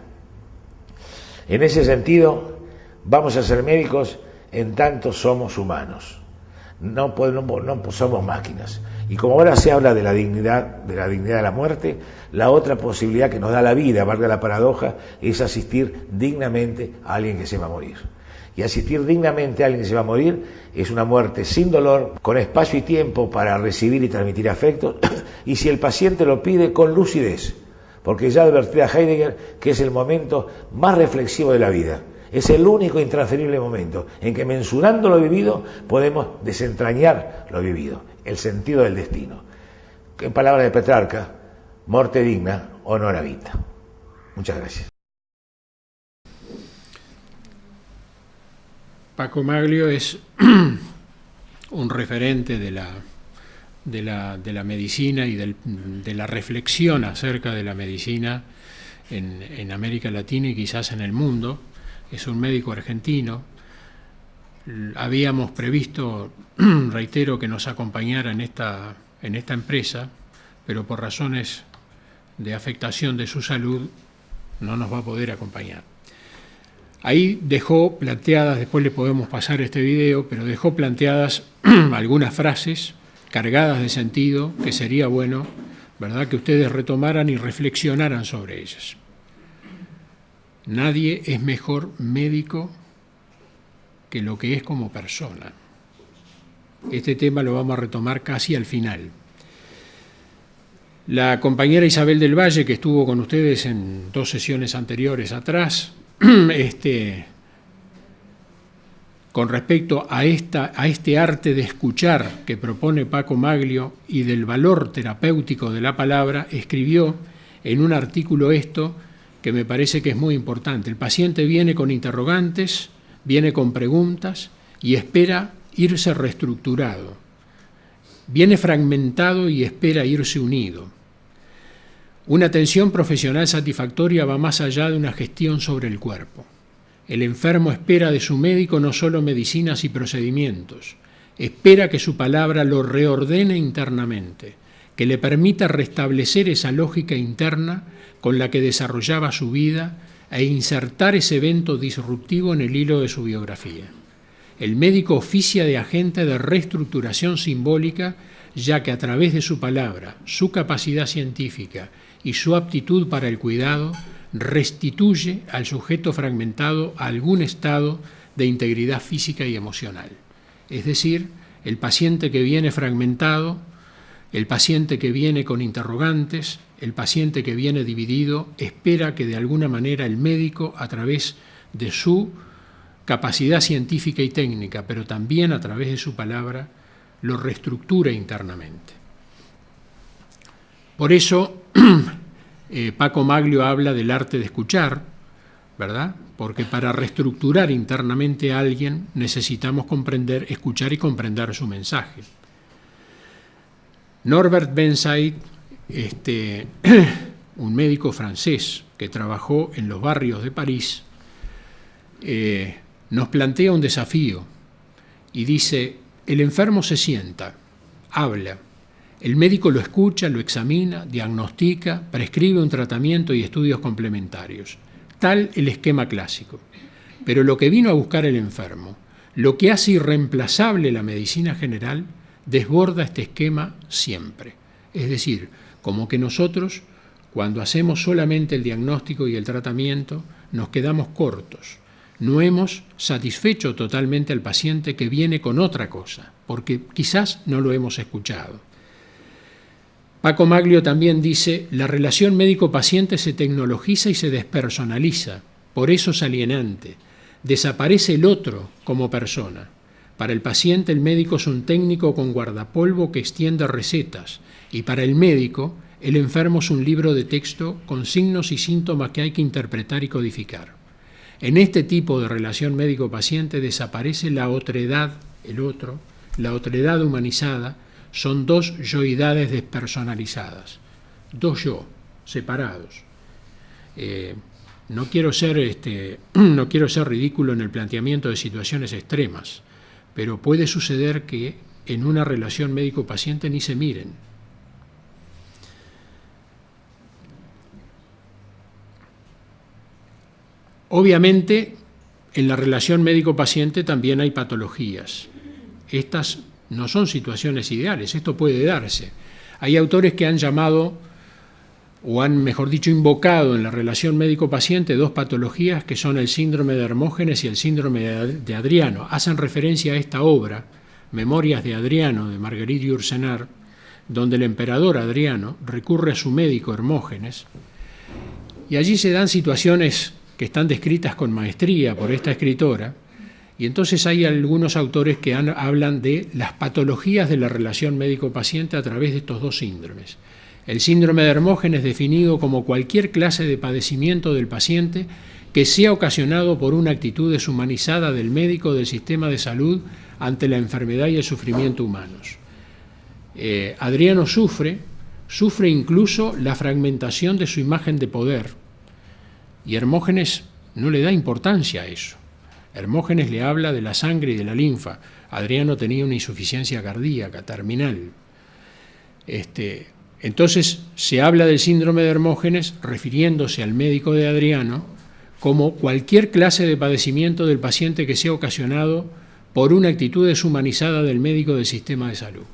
S3: En ese sentido, vamos a ser médicos en tanto somos humanos, no somos máquinas. Y como ahora se habla de la dignidad de la muerte, la otra posibilidad que nos da la vida, valga la paradoja, es asistir dignamente a alguien que se va a morir. Y asistir dignamente a alguien que se va a morir es una muerte sin dolor, con espacio y tiempo para recibir y transmitir afectos, y si el paciente lo pide, con lucidez, porque ya advertía Heidegger que es el momento más reflexivo de la vida. Es el único intransferible momento en que, mensurando lo vivido, podemos desentrañar lo vivido, el sentido del destino. En palabras de Petrarca, morte digna, honora vita. Muchas gracias.
S2: Paco Maglio es un referente de la medicina y de la reflexión acerca de la medicina en América Latina y quizás en el mundo. Es un médico argentino. Habíamos previsto, reitero, que nos acompañara en esta empresa, pero por razones de afectación de su salud no nos va a poder acompañar. Ahí dejó planteadas, después le podemos pasar este video, pero dejó planteadas algunas frases cargadas de sentido que sería bueno, ¿verdad?, que ustedes retomaran y reflexionaran sobre ellas. Nadie es mejor médico que lo que es como persona. Este tema lo vamos a retomar casi al final. La compañera Isabel del Valle, que estuvo con ustedes en 2 sesiones anteriores atrás, con respecto a este arte de escuchar que propone Paco Maglio y del valor terapéutico de la palabra, escribió en un artículo esto que me parece que es muy importante. El paciente viene con interrogantes, viene con preguntas y espera irse reestructurado. Viene fragmentado y espera irse unido. Una atención profesional satisfactoria va más allá de una gestión sobre el cuerpo. El enfermo espera de su médico no solo medicinas y procedimientos, espera que su palabra lo reordene internamente, que le permita restablecer esa lógica interna con la que desarrollaba su vida e insertar ese evento disruptivo en el hilo de su biografía. El médico oficia de agente de reestructuración simbólica, ya que a través de su palabra, su capacidad científica y su aptitud para el cuidado, restituye al sujeto fragmentado a algún estado de integridad física y emocional. Es decir, el paciente que viene fragmentado, el paciente que viene con interrogantes, el paciente que viene dividido, espera que de alguna manera el médico, a través de su capacidad científica y técnica, pero también a través de su palabra, lo reestructure internamente. Por eso, Paco Maglio habla del arte de escuchar, ¿verdad? Porque para reestructurar internamente a alguien necesitamos escuchar y comprender su mensaje. Norbert Bensaïd, un médico francés que trabajó en los barrios de París, nos plantea un desafío y dice: el enfermo se sienta, habla, el médico lo escucha, lo examina, diagnostica, prescribe un tratamiento y estudios complementarios. Tal el esquema clásico. Pero lo que vino a buscar el enfermo, lo que hace irreemplazable la medicina general, desborda este esquema siempre. Es decir, como que nosotros, cuando hacemos solamente el diagnóstico y el tratamiento, nos quedamos cortos. No hemos satisfecho totalmente al paciente que viene con otra cosa, porque quizás no lo hemos escuchado. Paco Maglio también dice: la relación médico-paciente se tecnologiza y se despersonaliza, por eso es alienante. Desaparece el otro como persona. Para el paciente, el médico es un técnico con guardapolvo que extiende recetas, y para el médico, el enfermo es un libro de texto con signos y síntomas que hay que interpretar y codificar. En este tipo de relación médico-paciente desaparece la otredad, el otro, la otredad humanizada. Son dos yoidades despersonalizadas, dos yo, separados. No quiero ser ridículo en el planteamiento de situaciones extremas, pero puede suceder que en una relación médico-paciente ni se miren. Obviamente, en la relación médico-paciente también hay patologías. Estas no son situaciones ideales, esto puede darse. Hay autores que han llamado o han, mejor dicho, invocado en la relación médico-paciente dos patologías que son el síndrome de Hermógenes y el síndrome de Adriano. Hacen referencia a esta obra, Memorias de Adriano, de Marguerite Yourcenar, donde el emperador Adriano recurre a su médico Hermógenes, y allí se dan situaciones que están descritas con maestría por esta escritora, y entonces hay algunos autores que hablan de las patologías de la relación médico-paciente a través de estos dos síndromes. El síndrome de Hermógenes definido como cualquier clase de padecimiento del paciente que sea ocasionado por una actitud deshumanizada del médico o del sistema de salud ante la enfermedad y el sufrimiento humanos. Adriano sufre incluso la fragmentación de su imagen de poder, y Hermógenes no le da importancia a eso. Hermógenes le habla de la sangre y de la linfa. Adriano tenía una insuficiencia cardíaca terminal. Entonces se habla del síndrome de Hermógenes refiriéndose al médico de Adriano como cualquier clase de padecimiento del paciente que sea ocasionado por una actitud deshumanizada del médico del sistema de salud,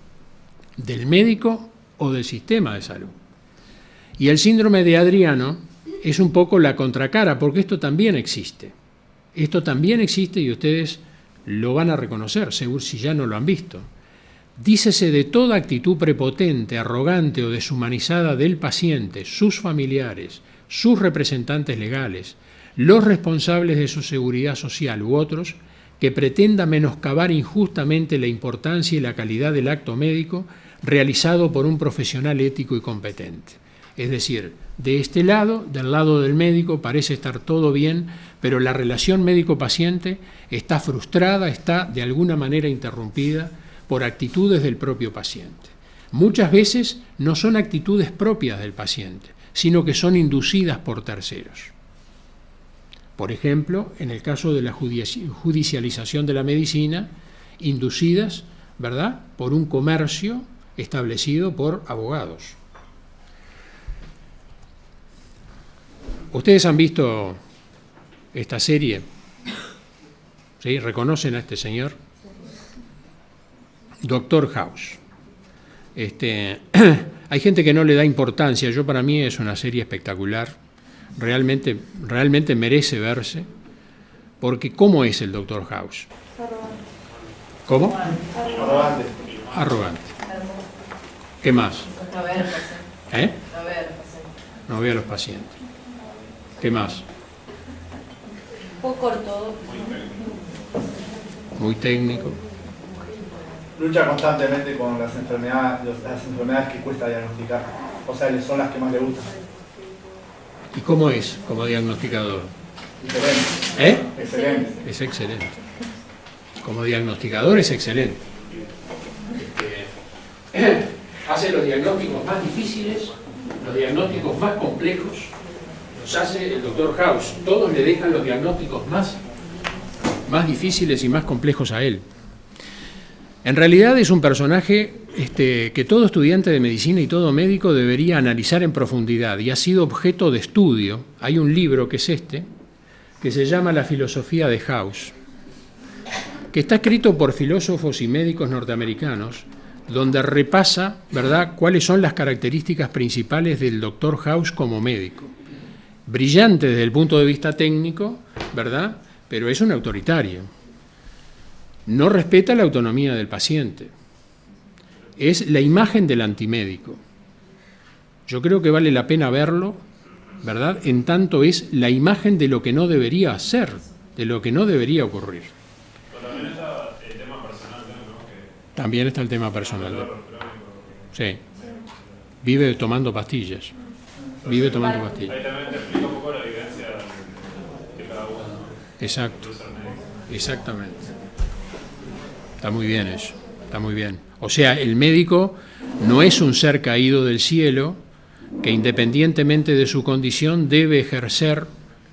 S2: del médico o del sistema de salud. Y el síndrome de Adriano es un poco la contracara, porque esto también existe. Esto también existe y ustedes lo van a reconocer, seguro si ya no lo han visto. Dícese de toda actitud prepotente, arrogante o deshumanizada del paciente, sus familiares, sus representantes legales, los responsables de su seguridad social u otros, que pretenda menoscabar injustamente la importancia y la calidad del acto médico realizado por un profesional ético y competente. Es decir, de este lado, del lado del médico, parece estar todo bien, pero la relación médico-paciente está frustrada, está de alguna manera interrumpida por actitudes del propio paciente. Muchas veces no son actitudes propias del paciente, sino que son inducidas por terceros. Por ejemplo, en el caso de la judicialización de la medicina, inducidas, ¿verdad?, por un comercio establecido por abogados. Ustedes han visto esta serie, ¿sí? ¿Reconocen a este señor? Doctor House. Hay gente que no le da importancia. Yo, para mí, es una serie espectacular. Realmente merece verse, porque ¿cómo es el Doctor House? ¿Cómo? Arrogante. ¿Qué más? No ve a los pacientes. ¿Qué más?
S4: Poco ortodoxo.
S2: Muy técnico.
S1: Lucha constantemente con las enfermedades que cuesta diagnosticar. O sea, son las que más le gustan.
S2: ¿Y cómo es como diagnosticador?
S1: Excelente. Excelente.
S2: Es excelente. Como diagnosticador es excelente. Hace los diagnósticos más difíciles, los diagnósticos más complejos, los hace el Dr. House. Todos le dejan los diagnósticos más difíciles y más complejos a él. En realidad es un personaje que todo estudiante de medicina y todo médico debería analizar en profundidad, y ha sido objeto de estudio. Hay un libro que es que se llama La filosofía de House, que está escrito por filósofos y médicos norteamericanos, donde repasa, ¿verdad?, cuáles son las características principales del Dr. House como médico. Brillante desde el punto de vista técnico, ¿verdad?, pero es un autoritario. No respeta la autonomía del paciente. Es la imagen del antimédico. Yo creo que vale la pena verlo, ¿verdad?, en tanto es la imagen de lo que no debería ser, de lo que no debería ocurrir.
S5: También está el tema personal, ¿no?
S2: También está el tema personal. Sí. Vive tomando pastillas. Vive tomando pastillas.
S5: Ahí también te explica un poco la evidencia de cada uno.
S2: Exacto. Exactamente. Está muy bien eso. Está muy bien. O sea, el médico no es un ser caído del cielo que, independientemente de su condición, debe ejercer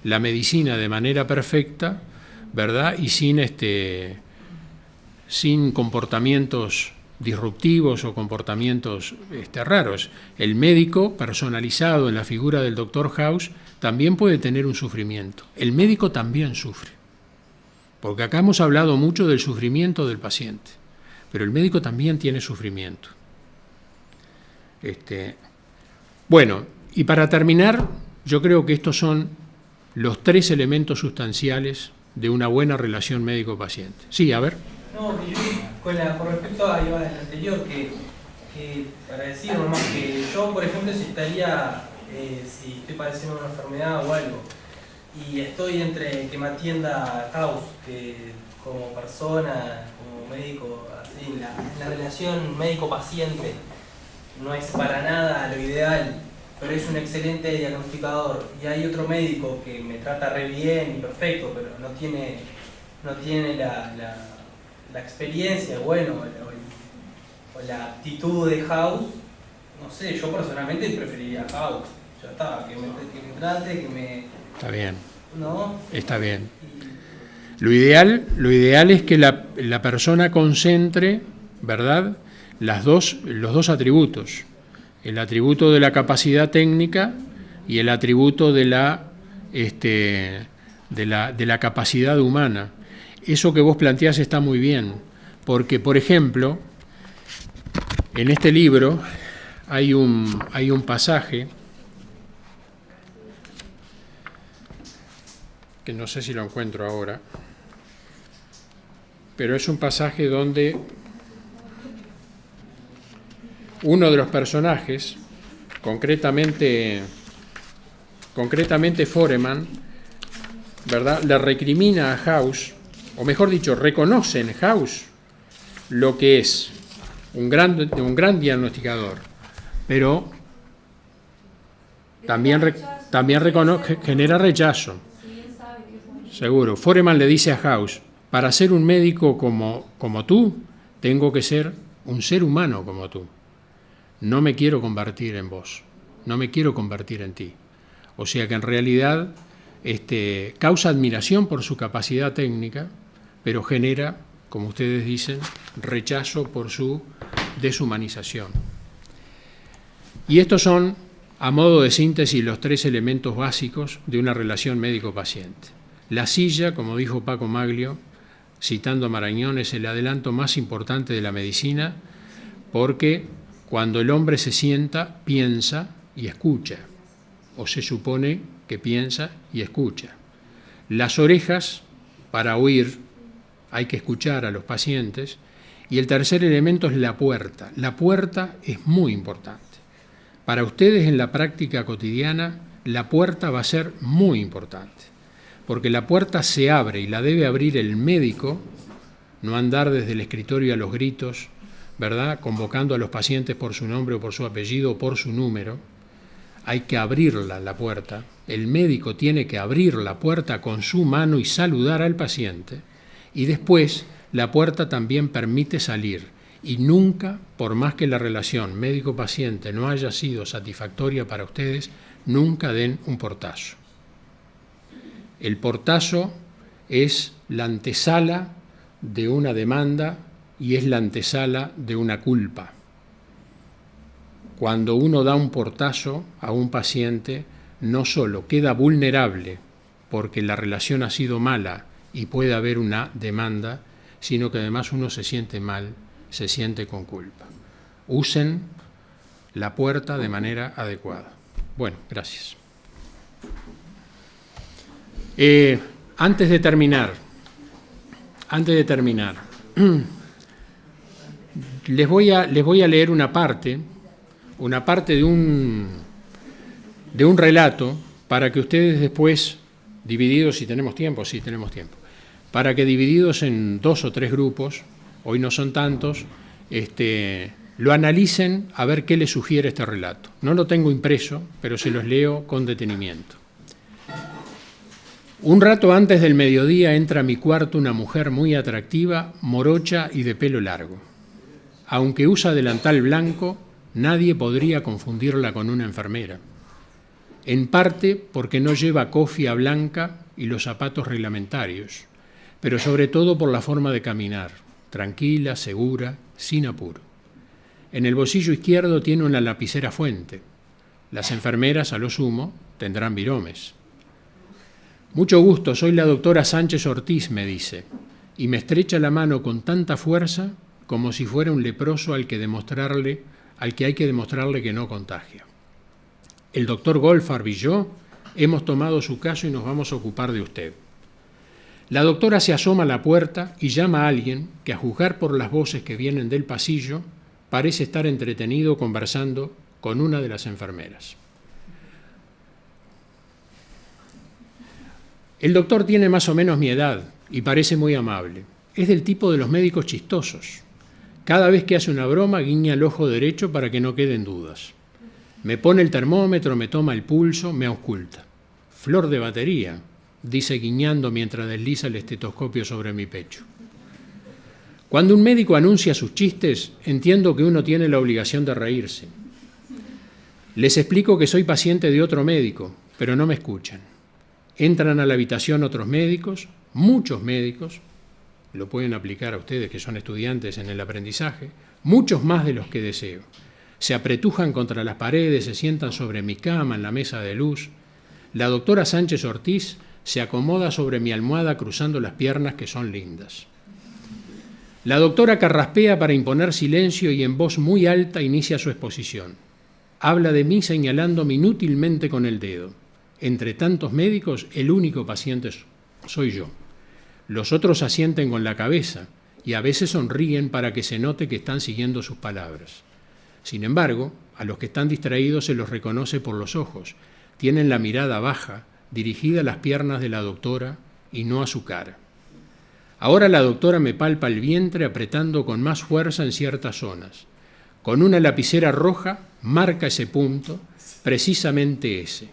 S2: la medicina de manera perfecta, ¿verdad?, y sin comportamientos disruptivos o comportamientos raros. El médico, personalizado en la figura del Dr. House, también puede tener un sufrimiento. El médico también sufre, porque acá hemos hablado mucho del sufrimiento del paciente, pero el médico también tiene sufrimiento. Bueno, Y para terminar, yo creo que estos son los 3 elementos sustanciales de una buena relación médico-paciente. Sí, a ver.
S6: No, con respecto a Iván, el anterior, que para decir nomás que yo, por ejemplo, si estoy padeciendo una enfermedad o algo, y estoy entre que me atienda House, que como persona, como médico, así, la relación médico-paciente no es para nada lo ideal, pero es un excelente diagnosticador, y hay otro médico que me trata re bien y perfecto, pero no tiene la experiencia, bueno, o la actitud de House, no sé, yo personalmente preferiría House. Ya está, que me trate, que me...
S2: Está bien.
S6: ¿No?
S2: Está bien. Lo ideal es que la persona concentre, ¿verdad?, los dos atributos. El atributo de la capacidad técnica y el atributo de la capacidad humana. Eso que vos planteás está muy bien, porque, por ejemplo, en este libro hay un pasaje que no sé si lo encuentro ahora, pero es un pasaje donde uno de los personajes, concretamente Foreman, ¿verdad?, le recrimina a House, o mejor dicho, reconoce en House lo que es un gran diagnosticador, pero también genera rechazo. Seguro. Foreman le dice a House, para ser un médico como tú, tengo que ser un ser humano como tú. No me quiero convertir en vos, no me quiero convertir en ti. O sea que en realidad causa admiración por su capacidad técnica, pero genera, como ustedes dicen, rechazo por su deshumanización. Y estos son, a modo de síntesis, los 3 elementos básicos de una relación médico-paciente. La silla, como dijo Paco Maglio, citando a Marañón, es el adelanto más importante de la medicina, porque cuando el hombre se sienta, piensa y escucha, o se supone que piensa y escucha. Las orejas, para oír, hay que escuchar a los pacientes, y el tercer elemento es la puerta. La puerta es muy importante. Para ustedes en la práctica cotidiana, la puerta va a ser muy importante, porque la puerta se abre y la debe abrir el médico, no andar desde el escritorio a los gritos, ¿verdad?, convocando a los pacientes por su nombre o por su apellido o por su número. Hay que abrirla, la puerta. El médico tiene que abrir la puerta con su mano y saludar al paciente, y después la puerta también permite salir, y nunca, por más que la relación médico-paciente no haya sido satisfactoria para ustedes, nunca den un portazo. El portazo es la antesala de una demanda y es la antesala de una culpa. Cuando uno da un portazo a un paciente, no solo queda vulnerable porque la relación ha sido mala y puede haber una demanda, sino que además uno se siente mal, se siente con culpa. Usen la puerta de manera adecuada. Bueno, gracias. Antes de terminar, les voy a leer una parte de un relato para que ustedes después, divididos, si tenemos tiempo, para que divididos en 2 o 3 grupos, hoy no son tantos, lo analicen a ver qué les sugiere este relato. No lo tengo impreso, pero se los leo con detenimiento. Un rato antes del mediodía entra a mi cuarto una mujer muy atractiva, morocha y de pelo largo. Aunque usa delantal blanco, nadie podría confundirla con una enfermera. En parte porque no lleva cofia blanca y los zapatos reglamentarios, pero sobre todo por la forma de caminar, tranquila, segura, sin apuro. En el bolsillo izquierdo tiene una lapicera Fuente. Las enfermeras, a lo sumo, tendrán viromes. Mucho gusto, soy la doctora Sánchez Ortiz, me dice, y me estrecha la mano con tanta fuerza como si fuera un leproso al que hay que demostrarle que no contagia. El doctor Goldfarb y yo hemos tomado su caso y nos vamos a ocupar de usted. La doctora se asoma a la puerta y llama a alguien que, a juzgar por las voces que vienen del pasillo, parece estar entretenido conversando con una de las enfermeras. El doctor tiene más o menos mi edad y parece muy amable. Es del tipo de los médicos chistosos. Cada vez que hace una broma, guiña el ojo derecho para que no queden dudas. Me pone el termómetro, me toma el pulso, me ausculta. Flor de batería, dice guiñando mientras desliza el estetoscopio sobre mi pecho. Cuando un médico anuncia sus chistes, entiendo que uno tiene la obligación de reírse. Les explico que soy paciente de otro médico, pero no me escuchan. Entran a la habitación otros médicos, muchos médicos, lo pueden aplicar a ustedes que son estudiantes en el aprendizaje, muchos más de los que deseo. Se apretujan contra las paredes, se sientan sobre mi cama en la mesa de luz. La doctora Sánchez Ortiz se acomoda sobre mi almohada cruzando las piernas que son lindas. La doctora carraspea para imponer silencio y en voz muy alta inicia su exposición. Habla de mí señalándome inútilmente con el dedo. Entre tantos médicos, el único paciente soy yo. Los otros asienten con la cabeza y a veces sonríen para que se note que están siguiendo sus palabras. Sin embargo, a los que están distraídos se los reconoce por los ojos. Tienen la mirada baja, dirigida a las piernas de la doctora y no a su cara. Ahora la doctora me palpa el vientre apretando con más fuerza en ciertas zonas. Con una lapicera roja marca ese punto, precisamente ese.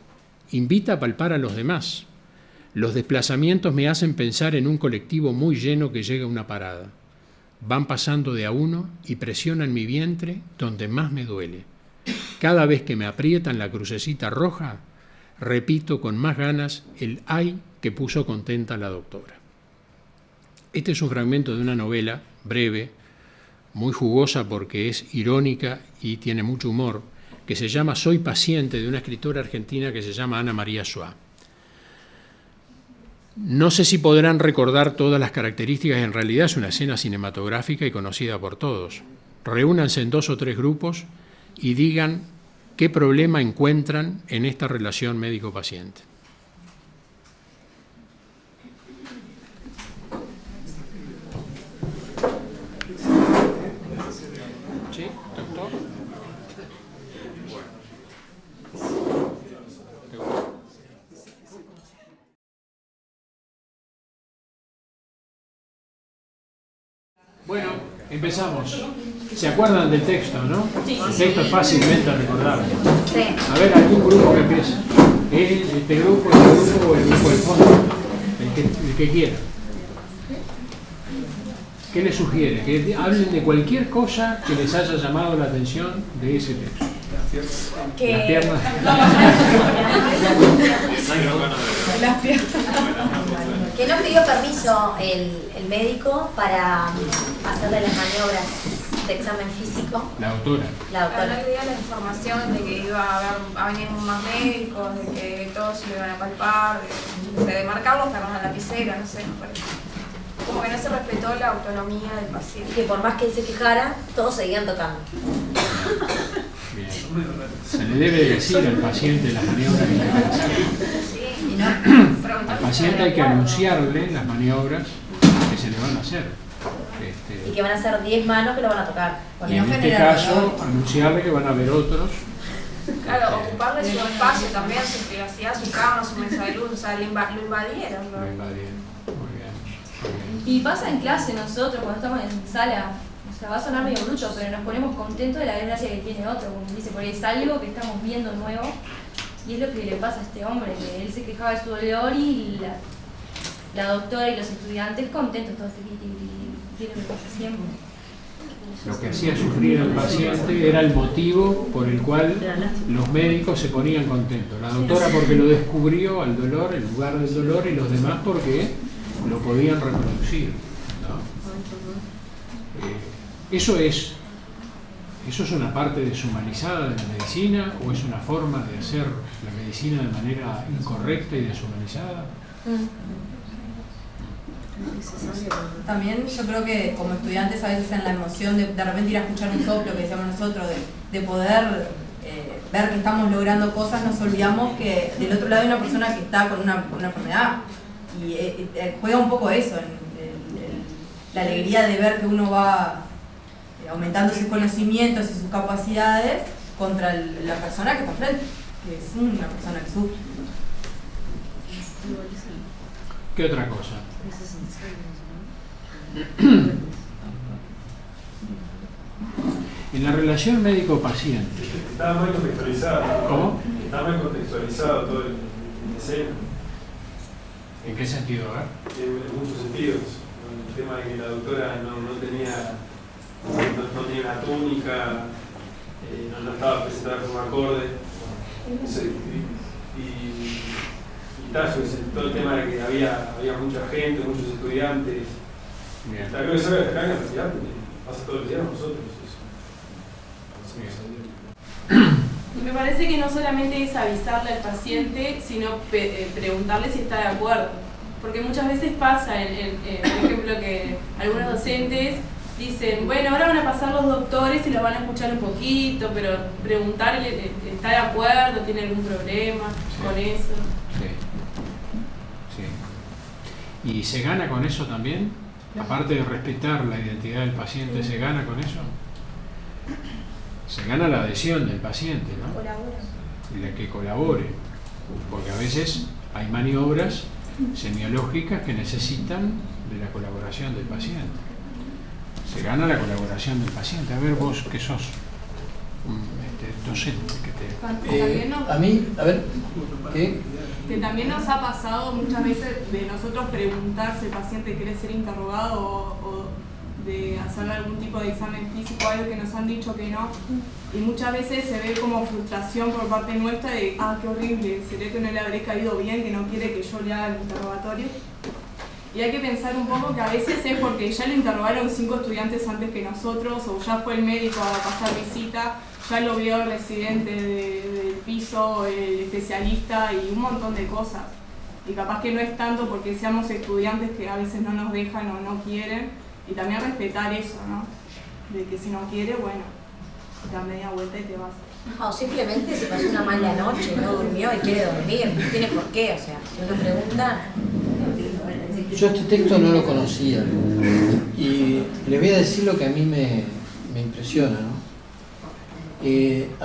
S2: Invita a palpar a los demás. Los desplazamientos me hacen pensar en un colectivo muy lleno que llega a una parada. Van pasando de a uno y presionan mi vientre donde más me duele. Cada vez que me aprietan la crucecita roja, repito con más ganas el ay que puso contenta la doctora. Este es un fragmento de una novela breve, muy jugosa porque es irónica y tiene mucho humor, que se llama Soy paciente, de una escritora argentina que se llama Ana María Suá. No sé si podrán recordar todas las características, en realidad es una escena cinematográfica y conocida por todos. Reúnanse en 2 o 3 grupos y digan qué problema encuentran en esta relación médico-paciente. ¿Sí, doctor? Bueno, empezamos. ¿Se acuerdan del texto, no? Sí. El texto es fácilmente recordable.
S4: Sí.
S2: A ver, algún grupo que empiece. Este grupo o el grupo del fondo. El que quiera. ¿Qué les sugiere? Que hablen de cualquier cosa que les haya llamado la atención de ese texto. Las piernas.
S4: Las piernas. Que no pidió permiso el médico para hacerle las maniobras de examen físico.
S2: La doctora.
S7: No le dio la información de que iba a venir más médicos, de que todos se lo iban a palpar, de marcarlo hasta con la lapicera, no sé. Como que no se respetó la autonomía del paciente.
S4: Y que por más que él se quejara, todos seguían tocando.
S2: Bien. Se le debe decir al paciente las maniobras que hay que hacer.
S7: Sí,
S2: Al paciente hay que anunciarle las maniobras que se le van a hacer.
S4: Y que van a ser 10 manos que lo van a tocar.
S2: Y en este caso, anunciarle que van a haber otros.
S7: claro, ocuparle su espacio también, su privacidad, su cama, su mesa de luz, o sea, lo invadieron. ¿No?
S2: Lo invadieron. Muy bien.
S8: Y pasa en clase nosotros cuando estamos en sala, o sea, va a sonar medio bruto, pero nos ponemos contentos de la desgracia que tiene otro, como dice, porque es algo que estamos viendo nuevo y es lo que le pasa a este hombre, que él se quejaba de su dolor y la doctora y los estudiantes contentos, todos tienen lo que pasa siempre.
S2: Lo que hacía sufrir al paciente era el motivo por el cual los médicos se ponían contentos. La doctora porque lo descubrió al dolor, el lugar del dolor, y los demás porque lo podían reproducir, ¿no? ¿Eso es una parte deshumanizada de la medicina o es una forma de hacer la medicina de manera incorrecta y deshumanizada?
S9: También yo creo que como estudiantes a veces en la emoción de repente ir a escuchar un soplo que decíamos nosotros, de poder ver que estamos logrando cosas, nos olvidamos que del otro lado hay una persona que está con una enfermedad. Y juega un poco eso, la alegría de ver que uno va aumentando sus conocimientos y sus capacidades contra la persona que está enfrente, que es una persona que sufre.
S2: ¿Qué otra cosa? En la relación médico-paciente.
S5: Está mal contextualizado.
S2: ¿Cómo?
S5: Está mal contextualizado todo el escena.
S2: ¿En qué sentido?
S5: En muchos sentidos. El tema de que la doctora no tenía una túnica, no estaba presentada de forma acorde. Todo el tema de que había mucha gente, muchos estudiantes.
S2: Bien.
S5: Creo que eso es la realidad, pasa todos los días con nosotros.
S10: Me parece que no solamente es avisarle al paciente, sino preguntarle si está de acuerdo. Porque muchas veces pasa, por ejemplo, que algunos docentes dicen, bueno, ahora van a pasar los doctores y los van a escuchar un poquito, pero preguntarle, ¿está de acuerdo? ¿Tiene algún problema con eso?
S2: Sí. ¿Y se gana con eso también? Aparte de respetar la identidad del paciente, ¿se gana con eso? Se gana la adhesión del paciente, ¿no?
S4: Colabora.
S2: Y la que colabore. Porque a veces hay maniobras semiológicas que necesitan de la colaboración del paciente. Se gana la colaboración del paciente. A ver, vos que sos docente,
S11: a mí, a ver, ¿qué?
S10: Que también nos ha pasado muchas veces de nosotros preguntar si el paciente quiere ser interrogado o de hacerle algún tipo de examen físico, algo que nos han dicho que no. Y muchas veces se ve como frustración por parte nuestra de, qué horrible, se ve que no le habré caído bien, que no quiere que yo le haga el interrogatorio. Y hay que pensar un poco que a veces es porque ya lo interrogaron 5 estudiantes antes que nosotros, o ya fue el médico a pasar visita, ya lo vio el residente del piso, el especialista y un montón de cosas. Y capaz que no es tanto porque seamos estudiantes que a veces no nos dejan o no quieren, y también respetar eso, ¿no? De que si no quiere, bueno, da media vuelta y te vas.
S4: O simplemente se pasó una mala noche, no durmió y quiere dormir, no tiene por qué, o sea, si uno pregunta...
S11: Yo este texto no lo conocía y les voy a decir lo que a mí me impresiona, ¿no?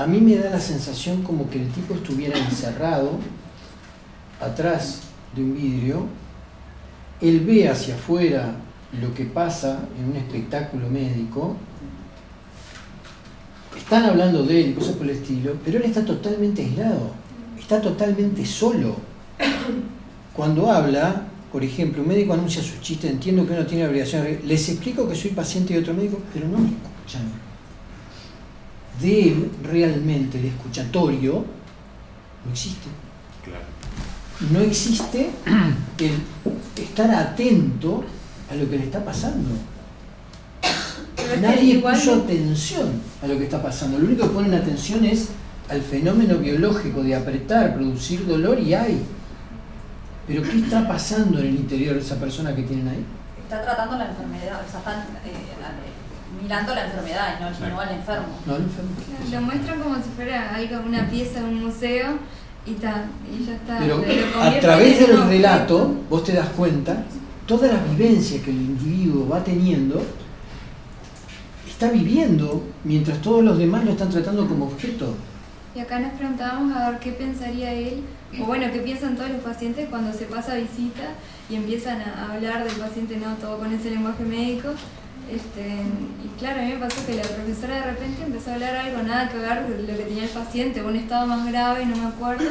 S11: A mí me da la sensación como que el tipo estuviera encerrado atrás de un vidrio, él ve hacia afuera lo que pasa en un espectáculo médico, están hablando de él y cosas por el estilo, pero él está totalmente aislado, está totalmente solo. Cuando habla, por ejemplo, un médico anuncia sus chistes, entiendo que uno tiene la obligación de... Les explico que soy paciente de otro médico, pero no me escuchan. De él, realmente, el escuchatorio no existe.
S2: Claro.
S11: No existe el estar atento a lo que le está pasando. Nadie puso atención a lo que está pasando. Lo único que ponen atención es al fenómeno biológico de apretar, producir dolor y hay. Pero ¿qué está pasando en el interior de esa persona que tienen ahí?
S12: Está tratando la enfermedad, o sea, están mirando la enfermedad y no al enfermo.
S11: No al enfermo.
S8: Lo muestran como si fuera algo, una pieza de un museo y ya está.
S11: Pero a través del relato, vos te das cuenta, todas las vivencias que el individuo va teniendo, está viviendo, mientras todos los demás lo están tratando como objeto.
S8: Y acá nos preguntábamos a ver qué pensaría él, o bueno, qué piensan todos los pacientes cuando se pasa visita y empiezan a hablar del paciente, no todo con ese lenguaje médico. Y claro, a mí me pasó que la profesora de repente empezó a hablar algo nada que ver de lo que tenía el paciente, un estado más grave, no me acuerdo.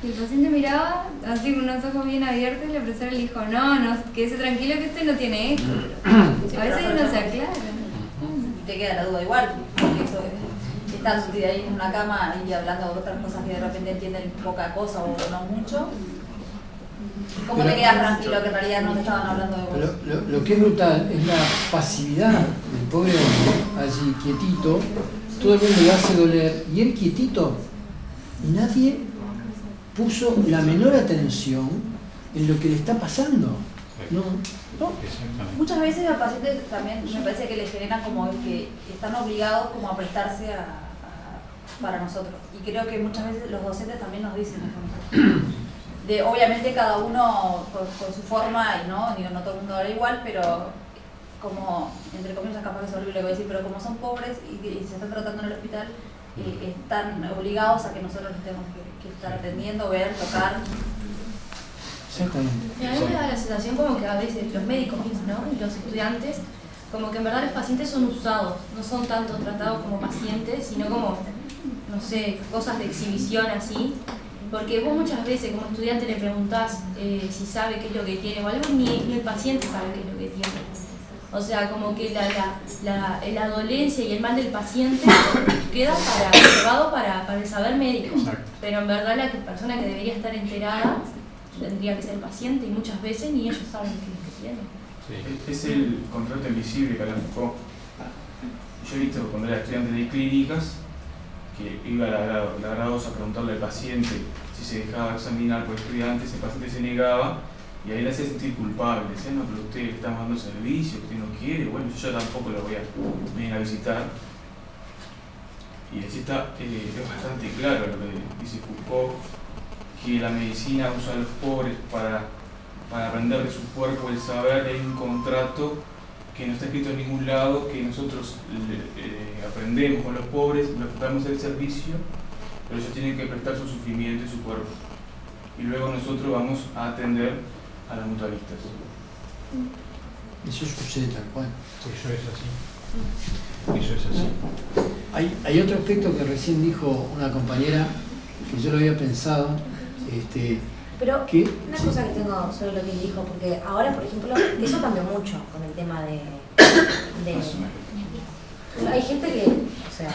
S8: Y el paciente miraba así con unos ojos bien abiertos y la profesora le dijo, no, quédese tranquilo que usted no tiene esto. A veces no se aclara.
S12: Y te queda la duda igual, porque eso estás ahí en una cama y hablando de otras cosas que de repente entienden poca cosa o no mucho. ¿Cómo te quedas tranquilo que en realidad no te estaban hablando de vos?
S11: Lo que es brutal es la pasividad del pobre hombre, allí quietito, todo el mundo le hace doler, y él quietito, y nadie puso la menor atención en lo que le está pasando. No.
S12: Muchas veces al paciente también me parece que les generan como que están obligados como a prestarse para nosotros. Y creo que muchas veces los docentes también nos dicen obviamente cada uno con su forma, y no, digo, no todo el mundo habla igual, pero como, entre comillas, capaz que es horrible lo que voy a decir, pero como son pobres y se están tratando en el hospital, están obligados a que nosotros les tenemos que estar atendiendo, ver, tocar.
S8: Y a mí me da la sensación como que a veces los médicos mismos, ¿no? Y los estudiantes, como que en verdad los pacientes son usados, no son tanto tratados como pacientes, sino como, no sé, cosas de exhibición así. Porque vos muchas veces como estudiante le preguntás si sabe qué es lo que tiene o algo, ni el paciente sabe qué es lo que tiene. O sea, como que la dolencia y el mal del paciente queda reservado para el saber médico. Pero en verdad la persona que debería estar enterada tendría que ser el paciente, y muchas veces ni ellos saben qué es lo que tienen.
S13: Sí. Es el contrato invisible que hablamos. Yo he visto cuando era estudiante de clínicas que iba a la graduación a preguntarle al paciente si se dejaba examinar por estudiantes, el paciente se negaba y ahí le hacía sentir culpable. Decía, no, pero usted le está dando servicio, usted no quiere, bueno, yo tampoco lo voy a venir a visitar. Y así está, es bastante claro lo que dice Foucault, que la medicina usa a los pobres para aprender de su cuerpo el saber. Hay un contrato que no está escrito en ningún lado, que nosotros aprendemos con los pobres, les damos el servicio, pero ellos tienen que prestar su sufrimiento y su cuerpo. Y luego nosotros vamos a atender a los mutualistas.
S11: Eso sucede tal cual.
S2: Eso es así. Eso es así.
S11: Hay otro aspecto que recién dijo una compañera, que yo lo había pensado.
S4: Pero
S11: ¿qué?
S4: Una cosa que tengo sobre lo que dijo, porque ahora, por ejemplo, eso cambió mucho con el tema de hay gente que, o sea,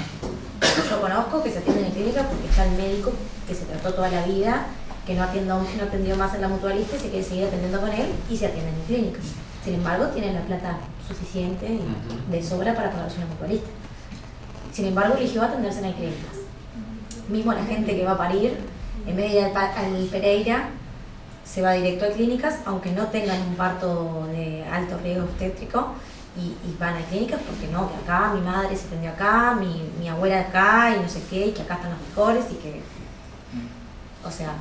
S4: yo conozco que se atiende en clínica porque está el médico que se trató toda la vida, que no atendió más en la mutualista y se quiere seguir atendiendo con él y se atiende en clínica. Sin embargo, tienen la plata suficiente y de sobra para pagarse una mutualista. Sin embargo, eligió atenderse en clínicas. Mismo la gente que va a parir, en vez de ir al Pereira, se va directo a clínicas, aunque no tengan un parto de alto riesgo obstétrico, y van a clínicas porque no, que acá mi madre se atendió acá, mi abuela acá, y no sé qué, y que acá están los mejores, y que, o sea,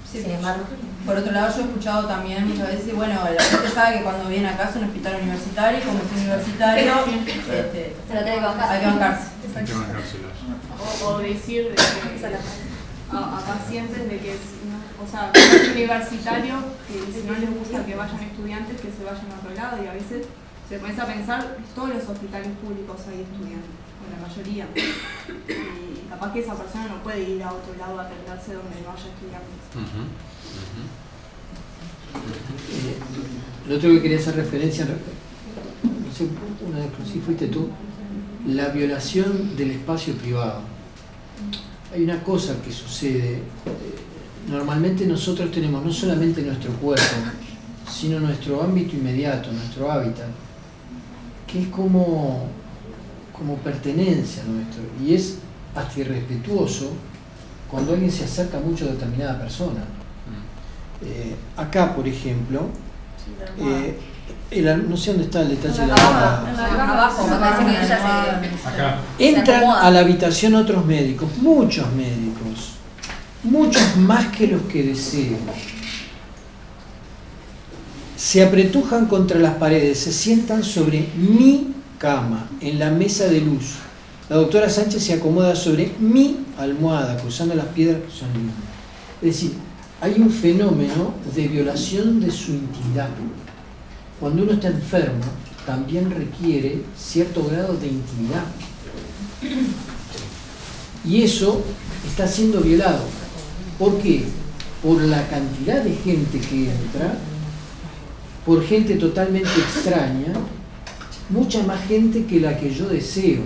S9: sí,
S4: sin embargo.
S9: Por otro lado, yo he escuchado también muchas veces, bueno, la gente sabe que cuando viene acá es un hospital universitario, y como es universitario,
S12: se lo tiene que bancar.
S9: hay que bancarse.
S10: O decir de que a pacientes de que o sea, que es universitario, que si no les gusta que vayan estudiantes, que se vayan a otro lado, y a veces se comienza a pensar, todos los hospitales públicos hay estudiantes, o la mayoría, y capaz que esa persona no puede ir a otro lado a atenderse donde no haya estudiantes.
S11: Lo otro que quería hacer referencia, no sé, una vez si fuiste tú, la violación del espacio privado. Hay una cosa que sucede, normalmente nosotros tenemos no solamente nuestro cuerpo, sino nuestro ámbito inmediato, nuestro hábitat, que es como pertenencia nuestro, y es hasta irrespetuoso cuando alguien se acerca mucho a determinada persona. Acá, por ejemplo, no sé dónde está el detalle de la
S12: abajo,
S11: entran a la habitación otros médicos, muchos más que los que deseo. Se apretujan contra las paredes, se sientan sobre mi cama, en la mesa de luz. La doctora Sánchez se acomoda sobre mi almohada, cruzando las piedras que son lindas. Es decir, hay un fenómeno de violación de su intimidad. Cuando uno está enfermo, también requiere cierto grado de intimidad. Y eso está siendo violado. ¿Por qué? Por la cantidad de gente que entra, por gente totalmente extraña, mucha más gente que la que yo deseo.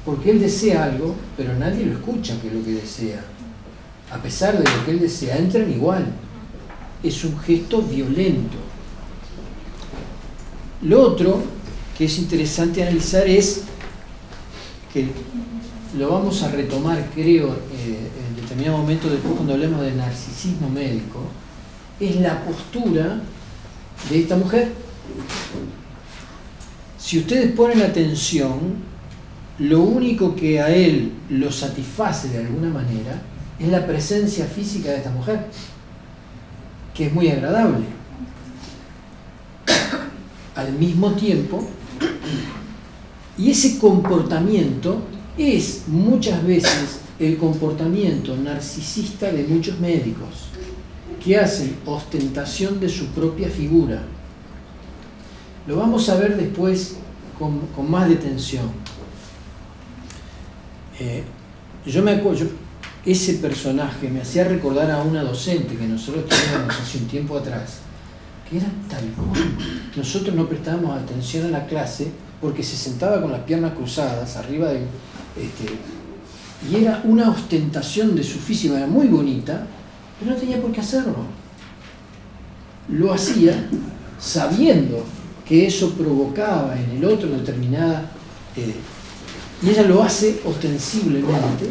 S11: Porque él desea algo, pero nadie lo escucha que es lo que desea. A pesar de lo que él desea, entran igual. Es un gesto violento. Lo otro que es interesante analizar es que lo vamos a retomar, creo, en determinado momento después cuando hablemos de narcisismo médico, es la postura de esta mujer. Si ustedes ponen atención, lo único que a él lo satisface de alguna manera es la presencia física de esta mujer, que es muy agradable. Al mismo tiempo, y ese comportamiento es muchas veces el comportamiento narcisista de muchos médicos que hacen ostentación de su propia figura. Lo vamos a ver después con más detención. Yo me acuerdo, ese personaje me hacía recordar a una docente que nosotros teníamos hace un tiempo atrás, que era tal cual. Nosotros no prestábamos atención a la clase porque se sentaba con las piernas cruzadas arriba de... y era una ostentación de su físico, era muy bonita, pero no tenía por qué hacerlo. Lo hacía sabiendo que eso provocaba en el otro determinada... y ella lo hace ostensiblemente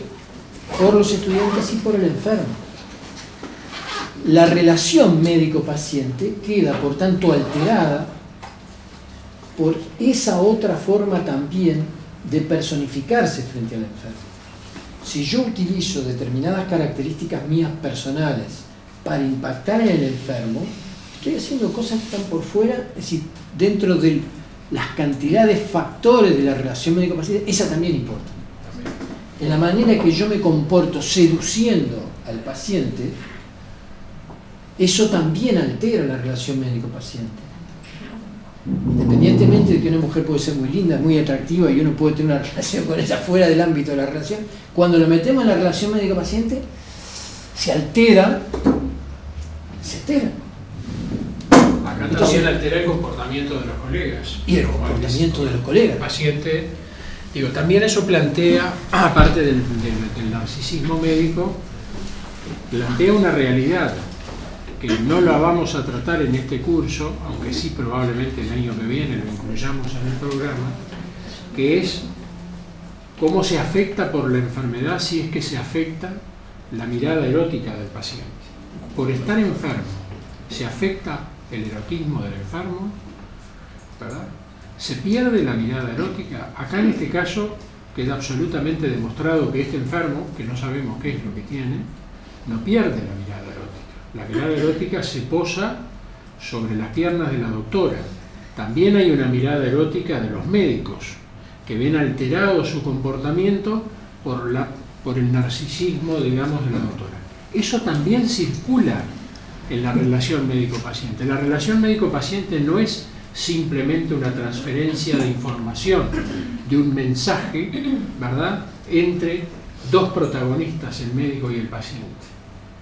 S11: por los estudiantes y por el enfermo. La relación médico-paciente queda, por tanto, alterada por esa otra forma también de personificarse frente al enfermo. Si yo utilizo determinadas características mías personales para impactar en el enfermo, estoy haciendo cosas que están por fuera, es decir, dentro de las cantidades de factores de la relación médico-paciente, esa también importa. En la manera que yo me comporto seduciendo al paciente, eso también altera la relación médico-paciente. Independientemente de que una mujer puede ser muy linda, muy atractiva y uno puede tener una relación con ella fuera del ámbito de la relación, cuando lo metemos en la relación médico-paciente, se altera.
S2: Acá también altera el comportamiento de los colegas.
S11: Y el comportamiento de los colegas.
S2: El paciente, digo, también eso plantea, aparte del narcisismo médico, plantea una realidad que no la vamos a tratar en este curso, aunque sí probablemente el año que viene lo incluyamos en el programa, que es cómo se afecta por la enfermedad, si es que se afecta la mirada erótica del paciente. Por estar enfermo, se afecta el erotismo del enfermo, ¿verdad? Se pierde la mirada erótica. Acá en este caso queda absolutamente demostrado que este enfermo, que no sabemos qué es lo que tiene, no pierde la mirada erótica. La mirada erótica se posa sobre las piernas de la doctora. También hay una mirada erótica de los médicos, que ven alterado su comportamiento por el narcisismo, digamos, de la doctora. Eso también circula en la relación médico-paciente. La relación médico-paciente no es simplemente una transferencia de información, de un mensaje, ¿verdad?, entre dos protagonistas, el médico y el paciente,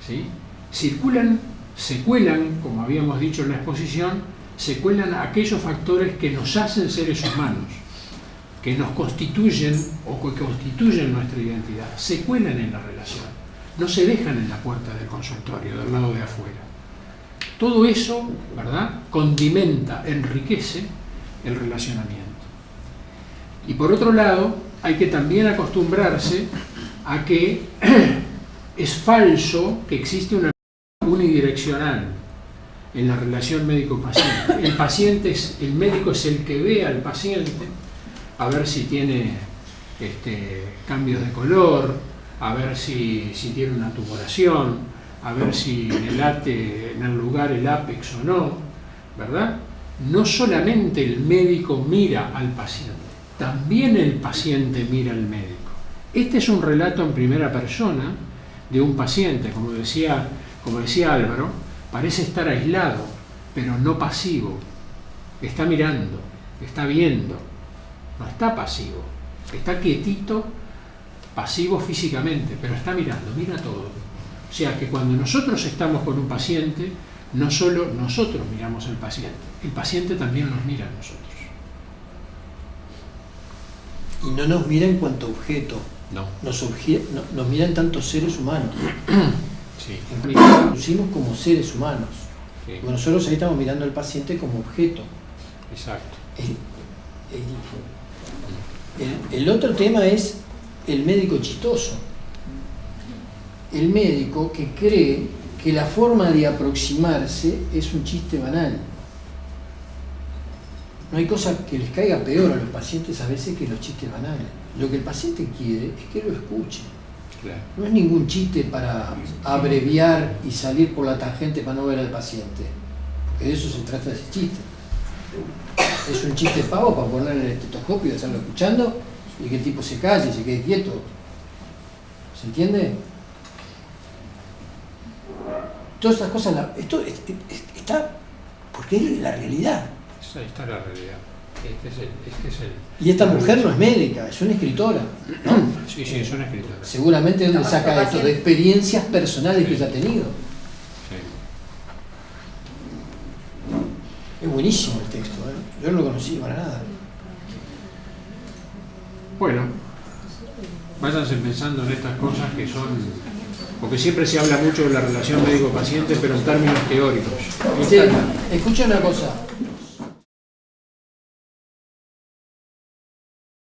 S2: ¿sí? Circulan, se cuelan, como habíamos dicho en la exposición, se cuelan aquellos factores que nos hacen seres humanos, que nos constituyen o que constituyen nuestra identidad, se cuelan en la relación, no se dejan en la puerta del consultorio, del lado de afuera. Todo eso, ¿verdad?, condimenta, enriquece el relacionamiento. Y por otro lado, hay que también acostumbrarse a que es falso que existe una unidireccional en la relación médico-paciente. El médico es el que ve al paciente a ver si tiene cambios de color, a ver si tiene una tumoración, a ver si late en el lugar el ápex o no, ¿verdad? No solamente el médico mira al paciente, también el paciente mira al médico. Este es un relato en primera persona de un paciente, como decía Álvaro, parece estar aislado, pero no pasivo. Está mirando, está viendo, no está pasivo, está quietito, pasivo físicamente, pero está mirando, mira todo. O sea que cuando nosotros estamos con un paciente, no solo nosotros miramos al paciente, el paciente también nos mira a nosotros.
S11: Y no nos mira en cuanto a objeto,
S2: no.
S11: Nos miran tantos seres humanos.
S2: Sí.
S11: Nos lucimos como seres humanos.
S2: Sí.
S11: Bueno, nosotros ahí estamos mirando al paciente como objeto.
S2: Exacto.
S11: El otro tema es el médico chistoso. El médico que cree que la forma de aproximarse es un chiste banal. no hay cosa que les caiga peor a los pacientes a veces que los chistes banales. Lo que el paciente quiere es que lo escuche.
S2: Claro.
S11: No es ningún chiste para abreviar y salir por la tangente para no ver al paciente. Porque de eso se trata ese chiste. Es un chiste pavo para ponerle el estetoscopio y estarlo escuchando y que el tipo se calle, se quede quieto. ¿Se entiende? Todas estas cosas, esto está porque es la realidad.
S2: Ahí está la realidad. Este es el...
S11: Y esta mujer no es médica, es una escritora, ¿no?
S2: Sí, es una escritora.
S11: Seguramente donde saca esto, de experiencias personales que ella ha tenido.
S2: Sí.
S11: Es buenísimo el texto, ¿eh? Yo no lo conocí para nada.
S2: Bueno, váyanse pensando en estas cosas que son... Porque siempre se habla mucho de la relación médico-paciente, pero en términos teóricos.
S11: Sí, escucha una cosa.